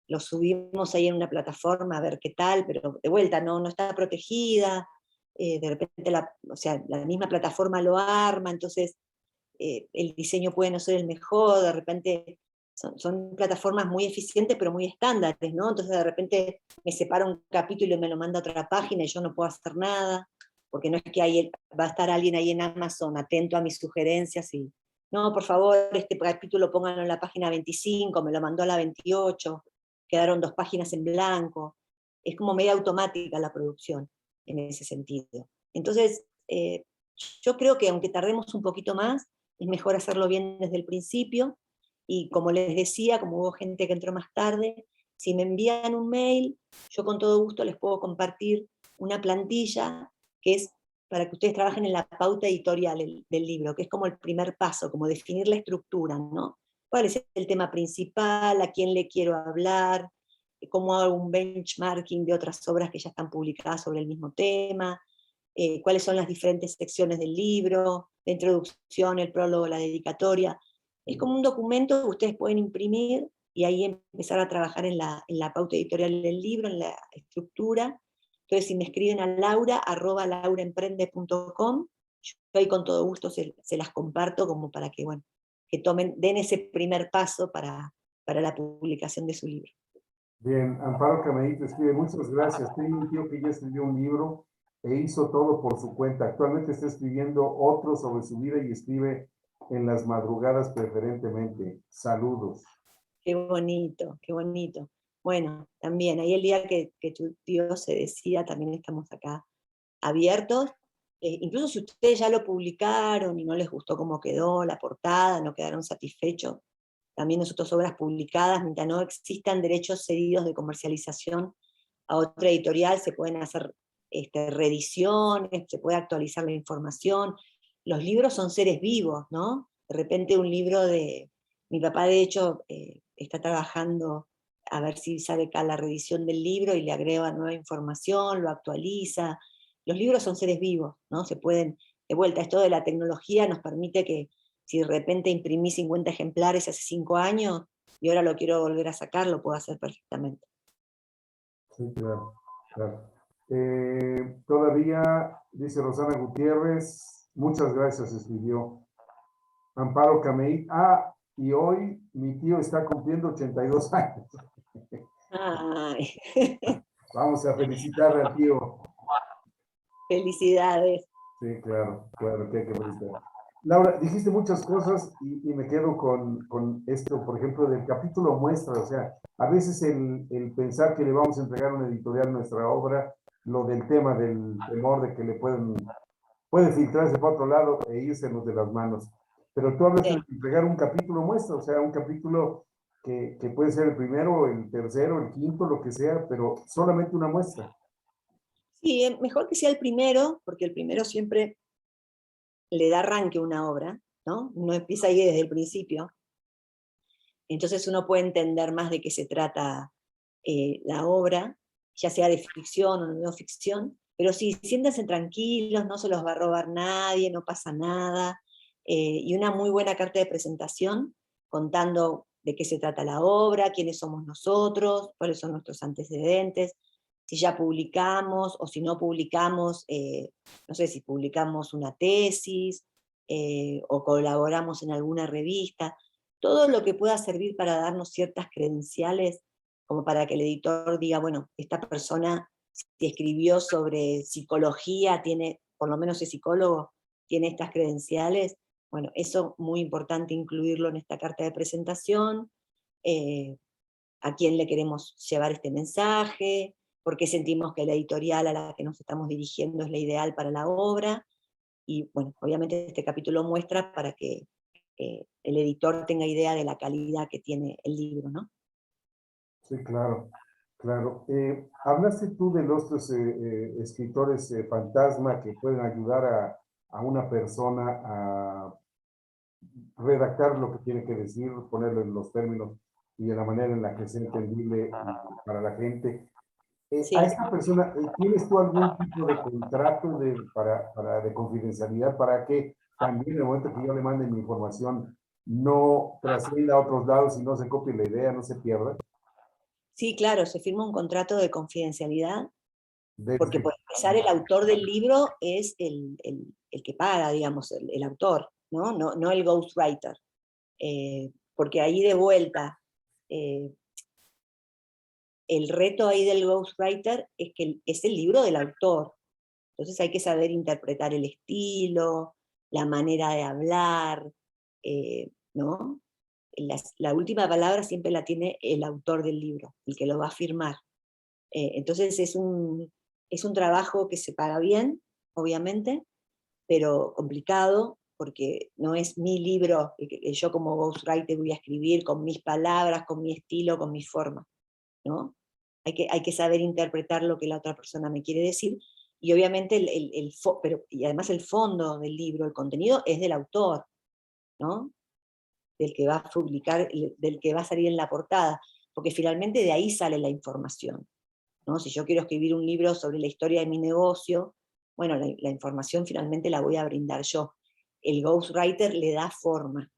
lo subimos ahí en una plataforma a ver qué tal, pero de vuelta no está protegida, de repente o sea, la misma plataforma lo arma, entonces el diseño puede no ser el mejor, de repente son plataformas muy eficientes pero muy estándares, ¿no? Entonces de repente me separa un capítulo y me lo manda a otra página y yo no puedo hacer nada, porque no es que va a estar alguien ahí en Amazon atento a mis sugerencias y, no, por favor, este capítulo pónganlo en la página 25, me lo mandó a la 28, quedaron 2 páginas en blanco. Es como media automática la producción en ese sentido. Entonces, yo creo que aunque tardemos un poquito más, es mejor hacerlo bien desde el principio, y como les decía, como hubo gente que entró más tarde, si me envían un mail, yo con todo gusto les puedo compartir una plantilla que es para que ustedes trabajen en la pauta editorial del libro, que es como el primer paso, como definir la estructura, ¿no? ¿Cuál es el tema principal? ¿A quién le quiero hablar? ¿Cómo hago un benchmarking de otras obras que ya están publicadas sobre el mismo tema? Cuáles son las diferentes secciones del libro, la introducción, el prólogo, la dedicatoria. Es como un documento que ustedes pueden imprimir y ahí empezar a trabajar en la pauta editorial del libro, en la estructura. Entonces, si me escriben a laura@lauraemprende.com, yo ahí con todo gusto se las comparto como para que, bueno, den ese primer paso para la publicación de su libro. Bien, Amparo Cameíto escribe, muchas gracias. Tengo un tío que ya escribió un libro e hizo todo por su cuenta. Actualmente está escribiendo otro sobre su vida y escribe en las madrugadas preferentemente. Saludos. Qué bonito, qué bonito. Bueno, también, ahí el día que tu tío se decida, también estamos acá abiertos. Incluso si ustedes ya lo publicaron y no les gustó cómo quedó la portada, no quedaron satisfechos, también nosotros obras publicadas, mientras no existan derechos cedidos de comercialización a otra editorial, se pueden hacer reediciones, se puede actualizar la información. Los libros son seres vivos, ¿no? De repente un libro de... Mi papá, de hecho, está trabajando a ver si sale acá la reedición del libro y le agrega nueva información, lo actualiza. Los libros son seres vivos, ¿no? Se pueden, de vuelta, esto de la tecnología nos permite que si de repente imprimí 50 ejemplares hace 5 años y ahora lo quiero volver a sacar, lo puedo hacer perfectamente. Sí, claro, claro. Todavía, dice Rosana Gutiérrez, muchas gracias, escribió Amparo Camey. Ah, y hoy mi tío está cumpliendo 82 años. Ay, Vamos a felicitar al tío. felicidades. Sí, claro, claro, que hay que felicitar. Laura, dijiste muchas cosas y me quedo con esto, por ejemplo, del capítulo muestra, o sea, a veces el pensar que le vamos a entregar a una editorial nuestra obra, lo del tema del temor de que le puede filtrarse para otro lado e irse de las manos. Pero tú hablas de Sí. entregar un capítulo muestra, o sea, un capítulo que puede ser el primero, el tercero, el quinto, lo que sea, pero solamente una muestra. Sí, mejor que sea el primero, porque el primero siempre le da arranque a una obra, ¿no? Uno empieza ahí desde el principio, entonces uno puede entender más de qué se trata la obra, ya sea de ficción o no ficción, pero sí, siéntense tranquilos, no se los va a robar nadie, no pasa nada, y una muy buena carta de presentación contando de qué se trata la obra, quiénes somos nosotros, cuáles son nuestros antecedentes, si ya publicamos o si no publicamos, no sé si publicamos una tesis o colaboramos en alguna revista, todo lo que pueda servir para darnos ciertas credenciales, como para que el editor diga, bueno, esta persona si escribió sobre psicología, tiene, por lo menos es psicólogo, tiene estas credenciales. Bueno, eso muy importante incluirlo en esta carta de presentación, eh, a quién le queremos llevar este mensaje, por qué sentimos que la editorial a la que nos estamos dirigiendo es la ideal para la obra, y bueno, obviamente este capítulo muestra para que el editor tenga idea de la calidad que tiene el libro, ¿no? Sí, claro, claro. Hablaste tú de los escritores fantasma que pueden ayudar a una persona a redactar lo que tiene que decir, ponerlo en los términos y de la manera en la que sea entendible para la gente. A Sí. esta persona, ¿tienes tú algún tipo de contrato de confidencialidad para que también en el momento que yo le mande mi información no trascienda a otros lados y no se copie la idea, no se pierda? Sí, claro, se firma un contrato de confidencialidad, porque Desde, por empezar el autor del libro es el que paga, digamos, el autor, ¿no? No el ghostwriter. Porque ahí de vuelta, eh, el reto ahí del ghostwriter es que es el libro del autor. Entonces hay que saber interpretar el estilo, la manera de hablar, ¿no? La última palabra siempre la tiene el autor del libro, el que lo va a firmar. Entonces es un trabajo que se paga bien, obviamente, pero complicado, porque no es mi libro que yo como ghostwriter voy a escribir con mis palabras, con mi estilo, con mi forma, ¿no? Hay que saber interpretar lo que la otra persona me quiere decir, y obviamente pero, y además el fondo del libro, el contenido, es del autor, ¿no? Del que va a publicar, del que va a salir en la portada, porque finalmente de ahí sale la información, ¿no? Si yo quiero escribir un libro sobre la historia de mi negocio, bueno, la información finalmente la voy a brindar yo. El ghostwriter le da forma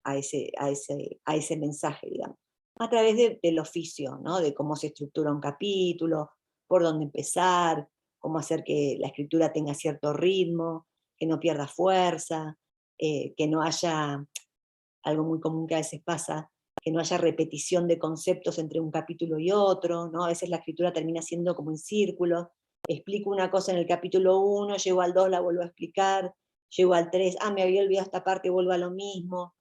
a ese mensaje, digamos, a través del oficio, ¿no? De cómo se estructura un capítulo, por dónde empezar, cómo hacer que la escritura tenga cierto ritmo, que no pierda fuerza, que no haya algo muy común que a veces pasa, que no haya repetición de conceptos entre un capítulo y otro, ¿no? A veces la escritura termina siendo como en círculo. Explico una cosa en el capítulo 1, llego al 2, la vuelvo a explicar, llego al 3, me había olvidado esta parte, vuelvo a lo mismo.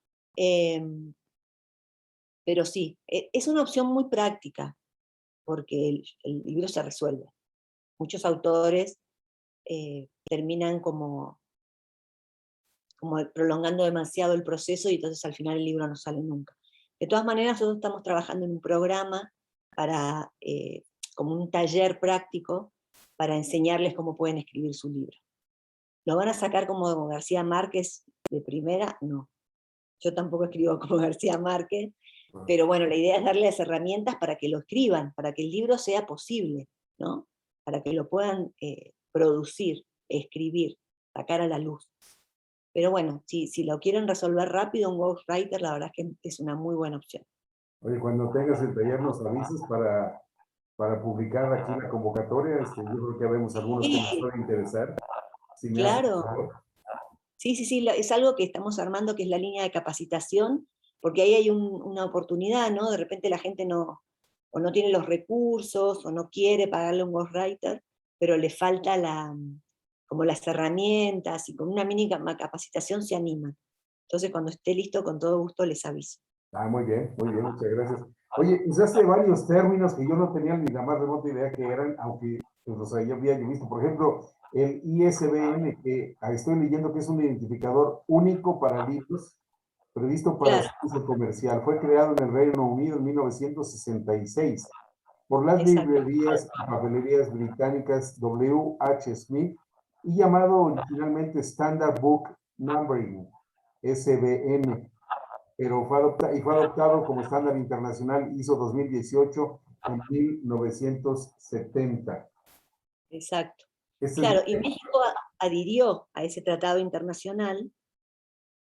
Pero sí, es una opción muy práctica, porque el libro se resuelve. Muchos autores terminan como prolongando demasiado el proceso y entonces al final el libro no sale nunca. De todas maneras, nosotros estamos trabajando en un programa para, como un taller práctico para enseñarles cómo pueden escribir su libro. ¿Lo van a sacar como García Márquez de primera? No. Yo tampoco escribo como García Márquez, pero bueno, la idea es darles herramientas para que lo escriban, para que el libro sea posible, ¿no? Para que lo puedan producir, escribir, sacar a la luz. Pero bueno, si lo quieren resolver rápido, un ghostwriter, la verdad es que es una muy buena opción. Oye, cuando tengas el taller nos avisas para publicar aquí la convocatoria. Yo creo que vemos algunos que nos pueden interesar. Si me haces Claro, favor. sí, es algo que estamos armando, que es la línea de capacitación, porque ahí hay una oportunidad, ¿no? De repente la gente o no tiene los recursos, o no quiere pagarle a un ghostwriter, pero le falta como las herramientas, y con una mínima capacitación se animan. Entonces, cuando esté listo, con todo gusto les aviso. Muy bien, muchas gracias. Oye, usaste varios términos que yo no tenía ni la más remota idea que eran, aunque pues, los había yo visto. Por ejemplo, el ISBN, que estoy leyendo que es un identificador único para libros, previsto para su Claro, uso comercial. Fue creado en el Reino Unido en 1966 por las exacto. librerías y papelerías británicas W. H. Smith y llamado originalmente Standard Book Numbering, SBN, pero fue adoptado como estándar internacional ISO 2018 en 1970. Exacto. Este es, Claro, y México adhirió a ese tratado internacional.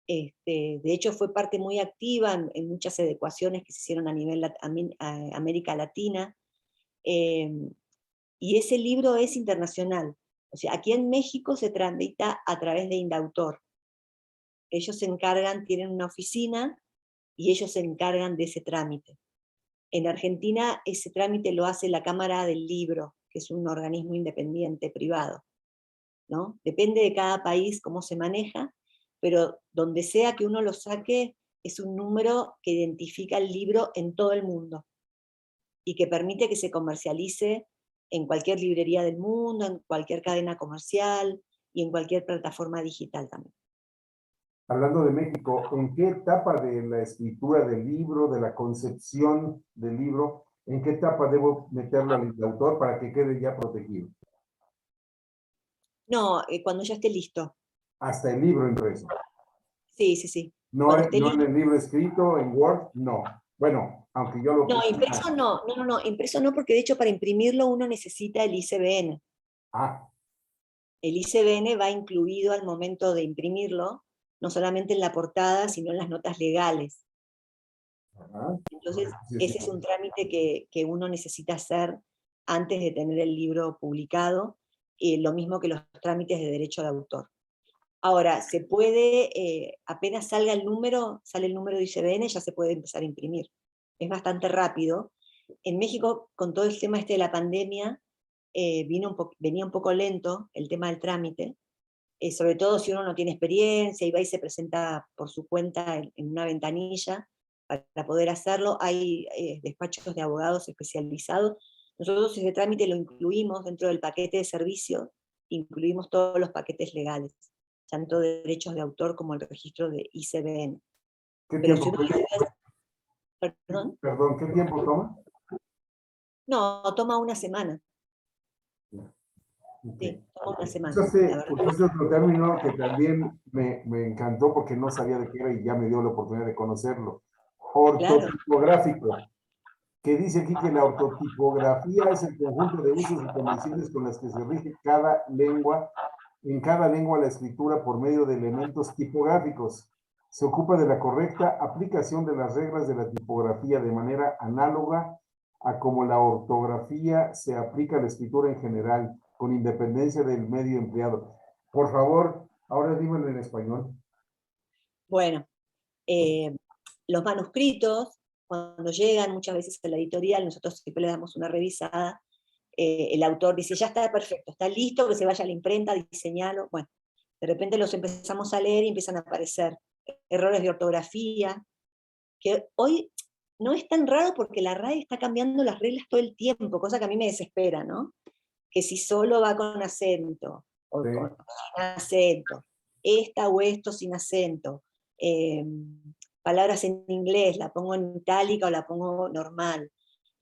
De hecho, fue parte muy activa en muchas adecuaciones que se hicieron a nivel América Latina, y ese libro es internacional. O sea, aquí en México se tramita a través de Indautor. Ellos se encargan, tienen una oficina, y ellos se encargan de ese trámite. En Argentina ese trámite lo hace la Cámara del Libro, que es un organismo independiente, privado, ¿no? Depende de cada país cómo se maneja, pero donde sea que uno lo saque, es un número que identifica el libro en todo el mundo y que permite que se comercialice en cualquier librería del mundo, en cualquier cadena comercial y en cualquier plataforma digital también. hablando de México, ¿en qué etapa de la escritura del libro, de la concepción del libro, en qué etapa debo meterlo al autor para que quede ya protegido? No, cuando ya esté listo. Hasta el libro impreso. Sí. No, Cuando esté no en listo. el libro escrito, en Word, no. Bueno, aunque yo lo No, puse. impreso no, impreso no, porque de hecho para imprimirlo uno necesita el ISBN. Ah, El ISBN va incluido al momento de imprimirlo, no solamente en la portada, sino en las notas legales. ajá. Entonces, Sí, sí. ese es un trámite que uno necesita hacer antes de tener el libro publicado, lo mismo que los trámites de derecho de autor. Ahora, se puede, apenas salga sale el número de ISBN, ya se puede empezar a imprimir. Es bastante rápido. En México, con todo el tema de la pandemia, venía un poco lento el tema del trámite, sobre todo si uno no tiene experiencia y va y se presenta por su cuenta en una ventanilla para poder hacerlo. Hay despachos de abogados especializados. Nosotros ese trámite lo incluimos dentro del paquete de servicios, incluimos todos los paquetes legales, tanto de derechos de autor como el registro de ISBN. ¿Qué Pero si tiempo, uno quisiera, perdón, perdón, qué tiempo toma? no, toma una semana. Okay. Sí, toma una semana, la Usaste, verdad. usaste otro término que también me encantó porque no sabía de qué era y ya me dio la oportunidad de conocerlo. Claro, Ortotipográfico, que dice aquí que la ortotipografía es el conjunto de usos y convenciones con las que se rige cada lengua, en cada lengua la escritura por medio de elementos tipográficos. Se ocupa de la correcta aplicación de las reglas de la tipografía de manera análoga a como la ortografía se aplica a la escritura en general, con independencia del medio empleado. Por favor, ahora dímelo en español. bueno, los manuscritos cuando llegan muchas veces a la editorial, nosotros siempre le damos una revisada, el autor dice, ya está perfecto, está listo, que se vaya a la imprenta, diseñalo. Bueno, de repente los empezamos a leer y empiezan a aparecer errores de ortografía, que hoy no es tan raro porque la RAE está cambiando las reglas todo el tiempo, cosa que a mí me desespera, ¿no? Que si solo va con acento, o Sí. sin acento, esta o esto sin acento, palabras en inglés, la pongo en itálica o la pongo normal,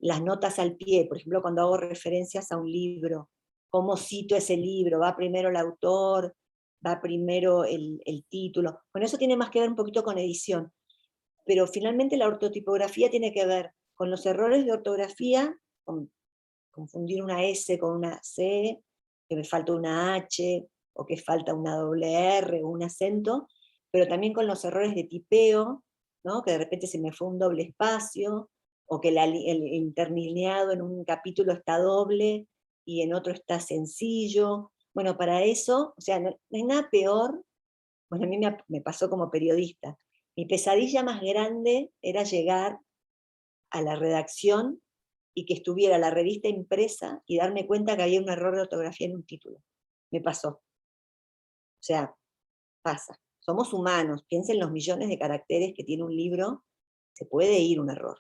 las notas al pie, por ejemplo, cuando hago referencias a un libro, cómo cito ese libro, va primero el autor, va primero el título. Bueno, eso tiene más que ver un poquito con edición, pero finalmente la ortotipografía tiene que ver con los errores de ortografía, con confundir una S con una C, que me falta una H, o que falta una doble R o un acento, pero también con los errores de tipeo, ¿no? Que de repente se me fue un doble espacio, o que el interlineado en un capítulo está doble y en otro está sencillo. Bueno, para eso, o sea, no hay nada peor. Bueno, a mí me pasó como periodista. Mi pesadilla más grande era llegar a la redacción y que estuviera la revista impresa y darme cuenta que había un error de ortografía en un título. Me pasó. O sea, pasa. Somos humanos. Piensen en los millones de caracteres que tiene un libro. Se puede ir un error.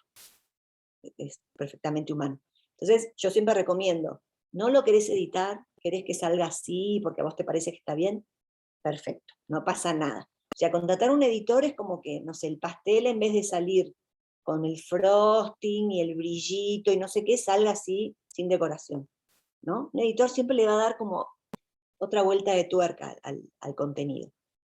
Es perfectamente humano. Entonces, yo siempre recomiendo, no lo querés editar, querés que salga así porque a vos te parece que está bien, perfecto, no pasa nada. O sea, contratar un editor es como que, no sé, el pastel en vez de salir con el frosting y el brillito y no sé qué, salga así sin decoración, ¿no? Un editor siempre le va a dar como otra vuelta de tuerca al contenido.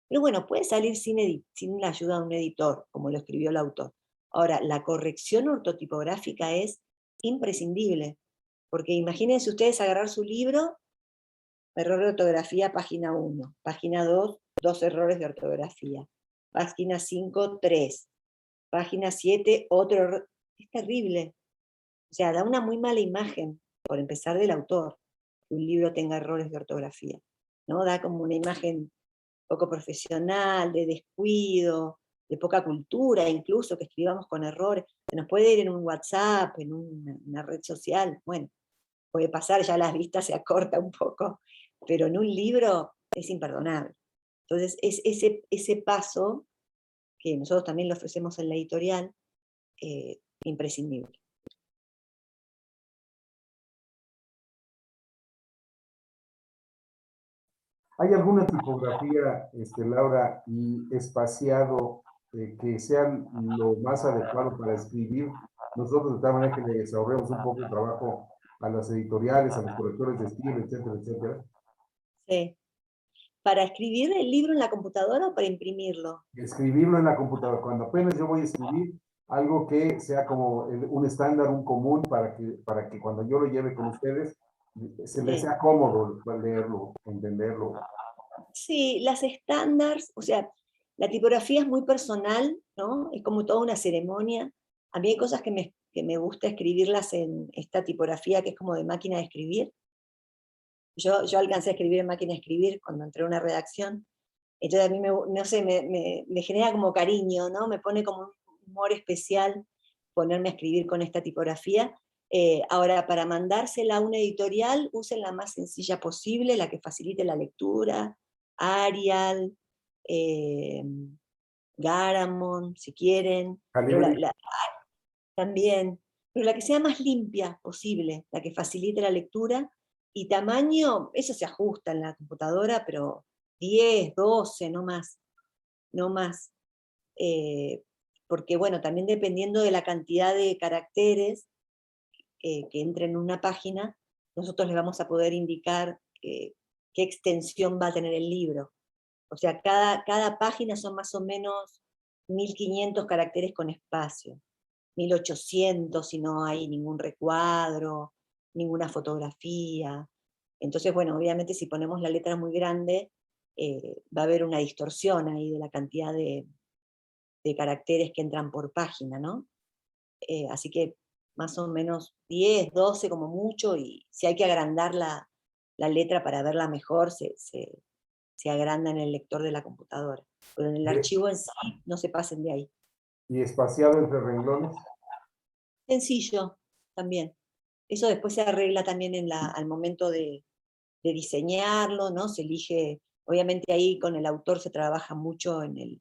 Pero bueno, puede salir sin la ayuda de un editor, como lo escribió el autor. Ahora, la corrección ortotipográfica es imprescindible, porque imagínense ustedes agarrar su libro, error de ortografía, página 1, página 2, dos errores de ortografía, página 5, 3, página 7, otro error. Es terrible. O sea, da una muy mala imagen, por empezar, del autor, que un libro tenga errores de ortografía, ¿no? Da como una imagen poco profesional, de descuido, de poca cultura, incluso que escribamos con errores. Se nos puede ir en un WhatsApp, en una red social, bueno, puede pasar, ya las vistas se acorta un poco, pero en un libro es imperdonable. Entonces, es ese paso, que nosotros también lo ofrecemos en la editorial, imprescindible. ¿Hay alguna tipografía, Laura, y espaciado que sean lo más adecuado para escribir? Nosotros de tal manera que les ahorremos un poco de trabajo a las editoriales, a los correctores de estilo, etcétera, etcétera. Sí. ¿Para escribir el libro en la computadora o para imprimirlo? Escribirlo en la computadora. Cuando apenas yo voy a escribir algo que sea como un estándar, un común, para que cuando yo lo lleve con ustedes, se les Sí. sea cómodo leerlo, entenderlo. Sí, las estándares, o sea, la tipografía es muy personal, ¿no? Es como toda una ceremonia. A mí hay cosas que me gusta escribirlas en esta tipografía que es como de máquina de escribir. Yo alcancé a escribir en máquina de escribir cuando entré a una redacción. Entonces a mí, no sé, me genera como cariño, ¿no? Me pone como un humor especial ponerme a escribir con esta tipografía. Ahora, para mandársela a una editorial, usen la más sencilla posible, la que facilite la lectura, Arial, eh, Garamond, si quieren, pero Calibri. también, pero la que sea más limpia posible, la que facilite la lectura, y tamaño, eso se ajusta en la computadora, pero 10, 12, no más, no más. Porque bueno, también dependiendo de la cantidad de caracteres que entren en una página, nosotros les vamos a poder indicar qué extensión va a tener el libro. O sea, cada página son más o menos 1500 caracteres con espacio, 1800 si no hay ningún recuadro, ninguna fotografía. Entonces, bueno, obviamente si ponemos la letra muy grande, va a haber una distorsión ahí de la cantidad de caracteres que entran por página, ¿no? Así que más o menos 10, 12 como mucho, y si hay que agrandar la letra para verla mejor, se agranda en el lector de la computadora. Pero en el archivo en sí no se pasen de ahí. Y espaciado entre renglones. sencillo también. Eso después se arregla también al momento de diseñarlo, ¿no? Se elige, obviamente ahí con el autor se trabaja mucho en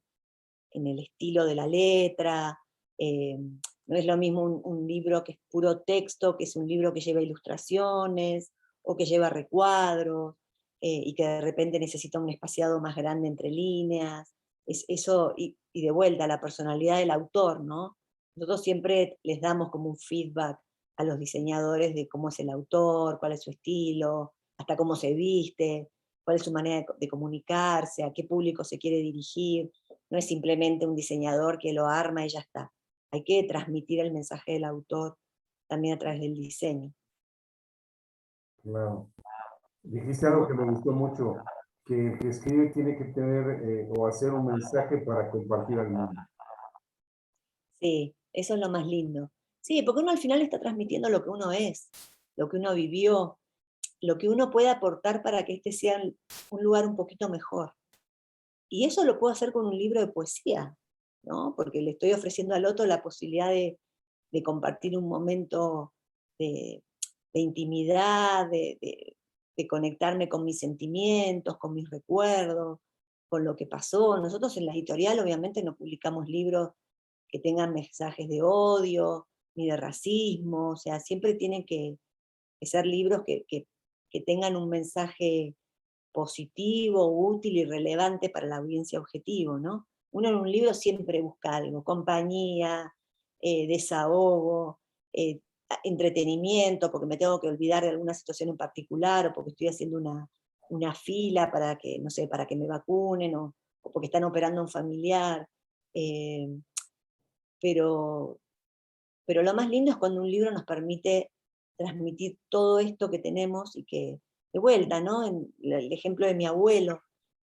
el estilo de la letra. No es lo mismo un libro que es puro texto, que es un libro que lleva ilustraciones o que lleva recuadros, y que de repente necesita un espaciado más grande entre líneas. Eso, y de vuelta, la personalidad del autor, ¿no? Nosotros siempre les damos como un feedback a los diseñadores de cómo es el autor, cuál es su estilo, hasta cómo se viste, cuál es su manera de comunicarse, a qué público se quiere dirigir. No es simplemente un diseñador que lo arma y ya está. Hay que transmitir el mensaje del autor también a través del diseño, Claro. Dijiste algo ¿no? que me gustó mucho, que el que escribe tiene que tener o hacer un mensaje para compartir al mundo. Sí, eso es lo más lindo. Sí, porque uno al final está transmitiendo lo que uno es, lo que uno vivió, lo que uno puede aportar para que este sea un lugar un poquito mejor. Y eso lo puedo hacer con un libro de poesía, ¿no? Porque le estoy ofreciendo al otro la posibilidad de compartir un momento de, de intimidad, de conectarme con mis sentimientos, con mis recuerdos, con lo que pasó. Nosotros en la editorial obviamente no publicamos libros que tengan mensajes de odio, ni de racismo, o sea, siempre tienen que ser libros que tengan un mensaje positivo, útil y relevante para la audiencia objetivo, ¿no? Uno en un libro siempre busca algo, compañía, desahogo, entretenimiento, porque me tengo que olvidar de alguna situación en particular, o porque estoy haciendo una fila para que, no sé, para que me vacunen, o porque están operando a un familiar. eh, pero, pero lo más lindo es cuando un libro nos permite transmitir todo esto que tenemos y que, de vuelta, ¿no? En el ejemplo de mi abuelo.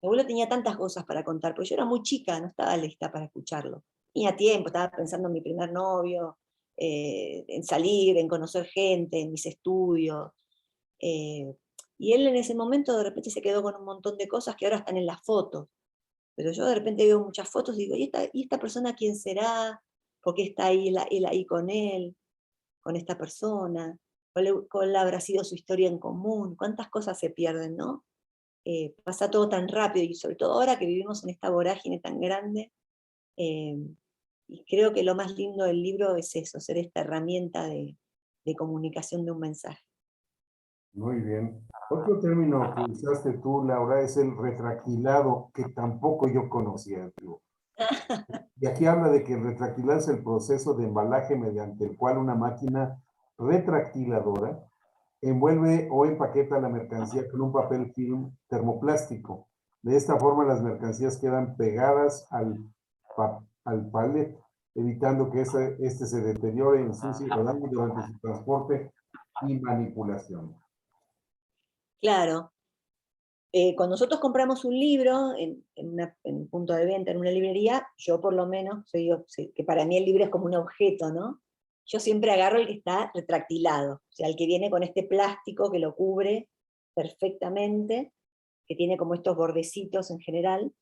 Mi abuelo tenía tantas cosas para contar, pero yo era muy chica, no estaba lista para escucharlo. Tenía tiempo, estaba pensando en mi primer novio, en salir, en conocer gente, en mis estudios. eh, y él en ese momento de repente se quedó con un montón de cosas que ahora están en las fotos. Pero yo de repente veo muchas fotos y digo, ¿y esta persona quién será? ¿Por qué está ahí él ahí con él, con esta persona? ¿Cuál habrá sido su historia en común? ¿Cuántas cosas se pierden, no? Pasa todo tan rápido y sobre todo ahora que vivimos en esta vorágine tan grande. eh, y creo que lo más lindo del libro es eso, ser esta herramienta de comunicación de un mensaje. Muy bien. Otro término que usaste tú, Laura, es el retractilado, que tampoco yo conocía, digo. Y aquí habla de que el retractilado es el proceso de embalaje mediante el cual una máquina retractiladora envuelve o empaqueta la mercancía con un papel film termoplástico. De esta forma las mercancías quedan pegadas al palet, evitando que este se deteriore, ensucie o dañe durante su transporte y manipulación. Claro, cuando nosotros compramos un libro en un punto de venta, en una librería, yo por lo menos, que para mí el libro es como un objeto, ¿no? Yo siempre agarro el que está retractilado, o sea, el que viene con este plástico que lo cubre perfectamente, que tiene como estos bordecitos en general,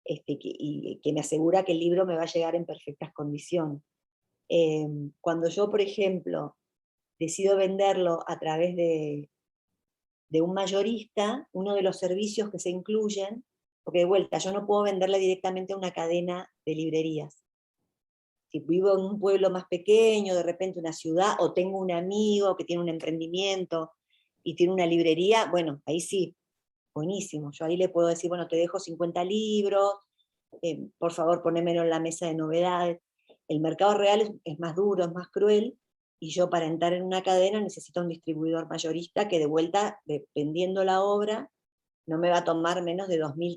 y que me asegura que el libro me va a llegar en perfectas condiciones. Cuando yo, por ejemplo, decido venderlo a través de un mayorista, uno de los servicios que se incluyen, porque de vuelta, yo no puedo venderle directamente a una cadena de librerías. Si vivo en un pueblo más pequeño, de repente una ciudad, o tengo un amigo que tiene un emprendimiento y tiene una librería, bueno, ahí sí, buenísimo. Yo ahí le puedo decir, bueno, te dejo 50 libros, por favor ponémelo en la mesa de novedades. El mercado real es más duro, es más cruel, y yo para entrar en una cadena necesito un distribuidor mayorista que de vuelta, dependiendo la obra, no me va a tomar menos de 2.000,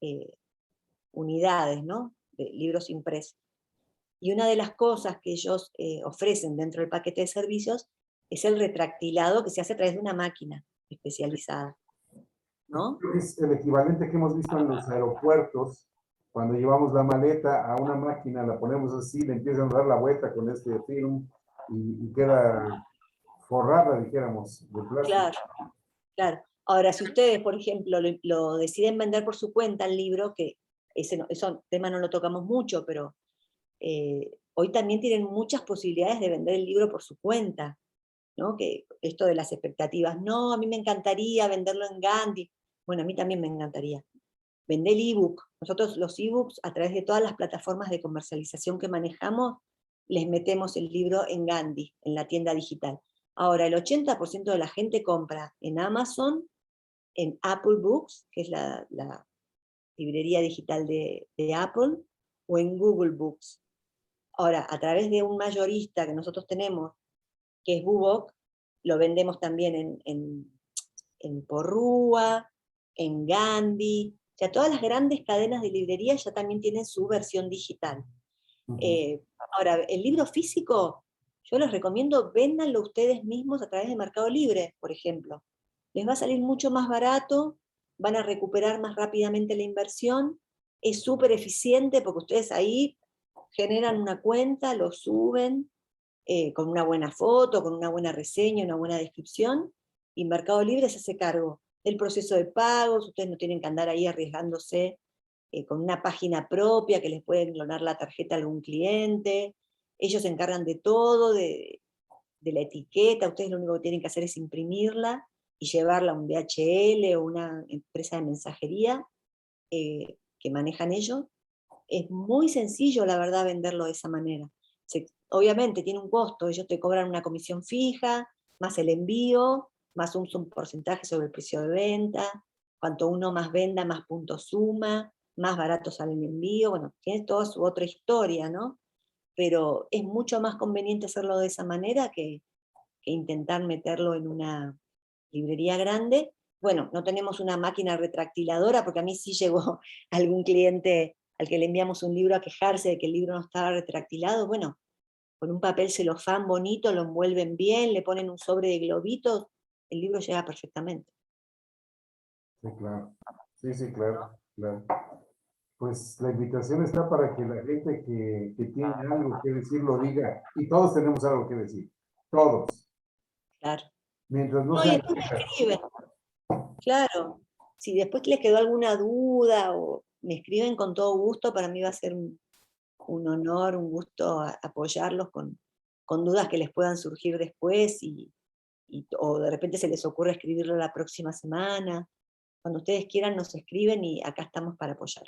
3.000 unidades, ¿no? De libros impresos. Y una de las cosas que ellos ofrecen dentro del paquete de servicios es el retractilado que se hace a través de una máquina especializada, ¿no? Es el equivalente que hemos visto en los aeropuertos, cuando llevamos la maleta a una máquina, la ponemos así, le empiezan a dar la vuelta con este film y queda forrada, dijéramos, de plástico. Claro, claro. Ahora, si ustedes, por ejemplo, lo deciden vender por su cuenta el libro, que ese tema no lo tocamos mucho, pero hoy también tienen muchas posibilidades de vender el libro por su cuenta, ¿no? Que esto de las expectativas, no, a mí me encantaría venderlo en Gandhi. Bueno, a mí también me encantaría. Vender el ebook. Nosotros los ebooks, a través de todas las plataformas de comercialización que manejamos, les metemos el libro en Gandhi, en la tienda digital. Ahora, el 80% de la gente compra en Amazon, en Apple Books, que es la librería digital de Apple, o en Google Books. Ahora, a través de un mayorista que nosotros tenemos, que es Bubok, lo vendemos también en Porrúa, en Gandhi. O sea, todas las grandes cadenas de librerías ya también tienen su versión digital. Ahora, el libro físico, yo les recomiendo, véndanlo ustedes mismos a través de Mercado Libre, por ejemplo. Les va a salir mucho más barato, van a recuperar más rápidamente la inversión, es súper eficiente porque ustedes ahí generan una cuenta, lo suben con una buena foto, con una buena reseña, una buena descripción, y Mercado Libre se hace cargo del proceso de pagos, ustedes no tienen que andar ahí arriesgándose con una página propia que les pueden clonar la tarjeta a algún cliente, ellos se encargan de todo, de la etiqueta, ustedes lo único que tienen que hacer es imprimirla y llevarla a un DHL o una empresa de mensajería que manejan ellos. Es muy sencillo, la verdad, venderlo de esa manera. Obviamente tiene un costo, ellos te cobran una comisión fija, más el envío, más un porcentaje sobre el precio de venta, cuanto uno más venda, más puntos suma, más barato sale el envío, bueno, tiene toda su otra historia, ¿no? Pero es mucho más conveniente hacerlo de esa manera que intentar meterlo en una librería grande. Bueno, no tenemos una máquina retractiladora, porque a mí sí llegó algún cliente al que le enviamos un libro a quejarse de que el libro no estaba retractilado. Bueno, con un papel celofán bonito, lo envuelven bien, le ponen un sobre de globitos, el libro llega perfectamente. Sí, claro. Sí, sí, claro, claro. Pues la invitación está para que la gente que tiene algo que decir lo diga. Y todos tenemos algo que decir. Todos. Claro. Mientras no No, y sean después me quejas. escriben, claro. Si después les quedó alguna duda o me escriben con todo gusto, para mí va a ser un honor, un gusto apoyarlos con dudas que les puedan surgir después o de repente se les ocurre escribirlo la próxima semana. Cuando ustedes quieran nos escriben y acá estamos para apoyar.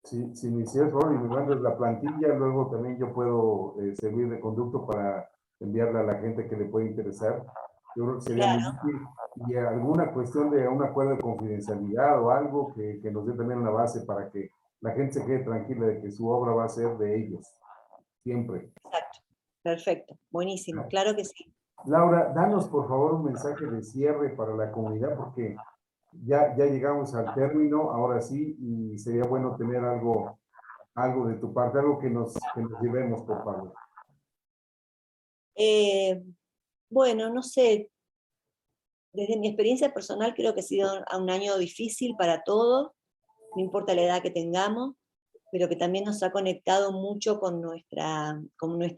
Si me hicieras favor y me mandas la plantilla, luego también yo puedo servir de conducto para enviarla a la gente que le puede interesar. Yo creo que sería muy Claro, útil. Y alguna cuestión de un acuerdo de confidencialidad o algo que nos dé también una base para que la gente se quede tranquila de que su obra va a ser de ellos, siempre. exacto. Perfecto, buenísimo, claro que sí. Laura, danos por favor un mensaje de cierre para la comunidad porque ya llegamos al término, ahora sí, y sería bueno tener algo de tu parte, algo que nos llevemos, por favor. Eh, bueno, no sé, desde mi experiencia personal creo que ha sido un año difícil para todos, no importa la edad que tengamos, pero que también nos ha conectado mucho con nuestra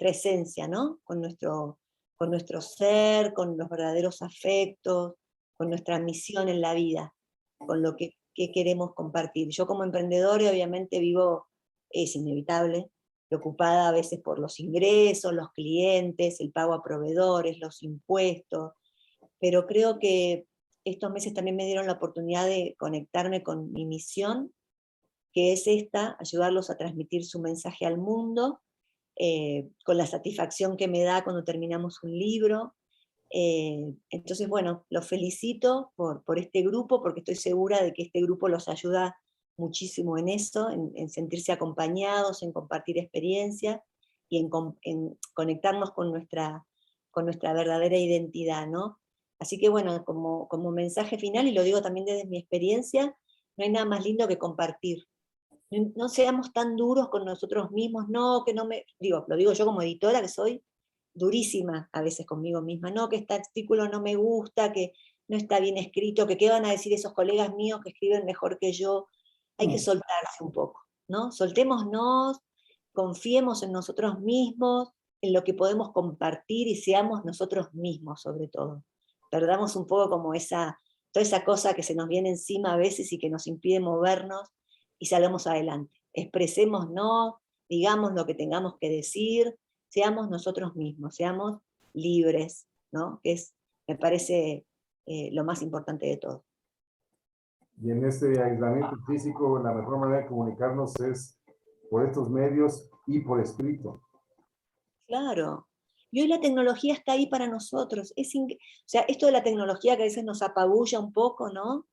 esencia, ¿no? Con nuestro ser, con los verdaderos afectos, con nuestra misión en la vida, con lo que queremos compartir. Yo como emprendedora obviamente vivo, es inevitable, preocupada a veces por los ingresos, los clientes, el pago a proveedores, los impuestos, pero creo que estos meses también me dieron la oportunidad de conectarme con mi misión, que es esta, ayudarlos a transmitir su mensaje al mundo, con la satisfacción que me da cuando terminamos un libro. Entonces, bueno, los felicito por este grupo, porque estoy segura de que este grupo los ayuda muchísimo en eso, en sentirse acompañados, en compartir experiencias y en conectarnos con nuestra verdadera identidad, ¿no? Así que bueno, como mensaje final, y lo digo también desde mi experiencia, no hay nada más lindo que compartir. No seamos tan duros con nosotros mismos, no, que no me, digo, lo digo yo como editora, que soy durísima a veces conmigo misma, no, que este artículo no me gusta, que no está bien escrito, que qué van a decir esos colegas míos que escriben mejor que yo. Hay que soltarse un poco, ¿no? Soltémonos, confiemos en nosotros mismos, en lo que podemos compartir y seamos nosotros mismos sobre todo. Perdamos un poco como toda esa cosa que se nos viene encima a veces y que nos impide movernos y salgamos adelante. Expresémonos, digamos lo que tengamos que decir, seamos nosotros mismos, seamos libres, ¿no? Que es, me parece, lo más importante de todo. Y en este aislamiento físico, la mejor manera de comunicarnos es por estos medios y por escrito. Claro. Y hoy la tecnología está ahí para nosotros. O sea, esto de la tecnología que a veces nos apabulla un poco, ¿no?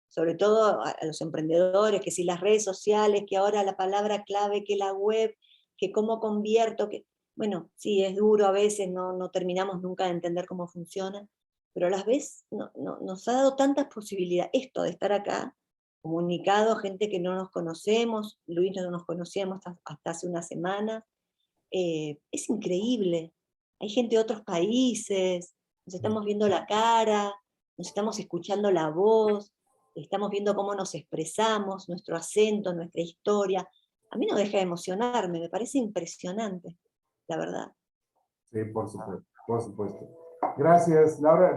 Sobre todo a los emprendedores, que si las redes sociales, que ahora la palabra clave, que la web, que cómo convierto, que, bueno, sí, es duro a veces, no terminamos nunca de entender cómo funciona, pero a la vez nos ha dado tantas posibilidades, esto de estar acá, comunicado, gente que no nos conocemos, Luis no nos conocíamos hasta hace una semana, es increíble. Hay gente de otros países, nos estamos viendo la cara, nos estamos escuchando la voz, estamos viendo cómo nos expresamos, nuestro acento, nuestra historia. A mí no deja de emocionarme, me parece impresionante, la verdad. Sí, por supuesto, por supuesto. Gracias, Laura.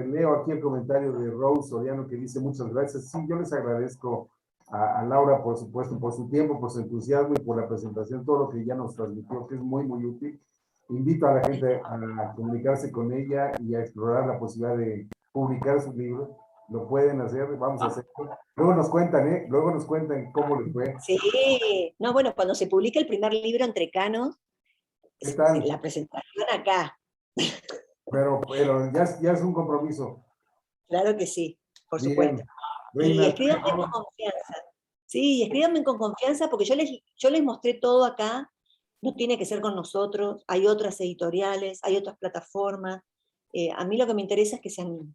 Leo aquí el comentario de Rose Soriano que dice muchas gracias. Sí, yo les agradezco a Laura, por supuesto, por su tiempo, por su entusiasmo y por la presentación, todo lo que ya nos transmitió, que es muy, muy útil. Invito a la gente a comunicarse con ella y a explorar la posibilidad de publicar su libro. Lo pueden hacer, vamos a hacerlo. Luego nos cuentan, ¿eh? Luego nos cuentan cómo les fue. Sí, no, bueno, cuando se publique el primer libro entre canos, ¿Qué tal? la presentación acá. Pero ya es un compromiso. Claro que sí, por supuesto. Bien, Y Reina escríbanme con Trejo. confianza. Sí, escríbanme con confianza porque yo les mostré todo acá. No tiene que ser con nosotros. Hay otras editoriales, hay otras plataformas. A mí lo que me interesa es que sean míos.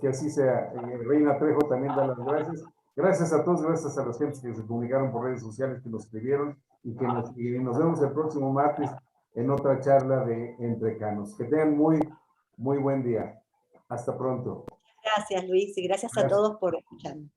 Que así sea. Reina Trejo también da las gracias. Gracias a todos, gracias a las gentes que se comunicaron por redes sociales, que nos escribieron y nos vemos el próximo martes en otra charla de Entre Canos. Que tengan muy, muy buen día. Hasta pronto. Gracias, Luis, y gracias a Gracias. todos por escucharme.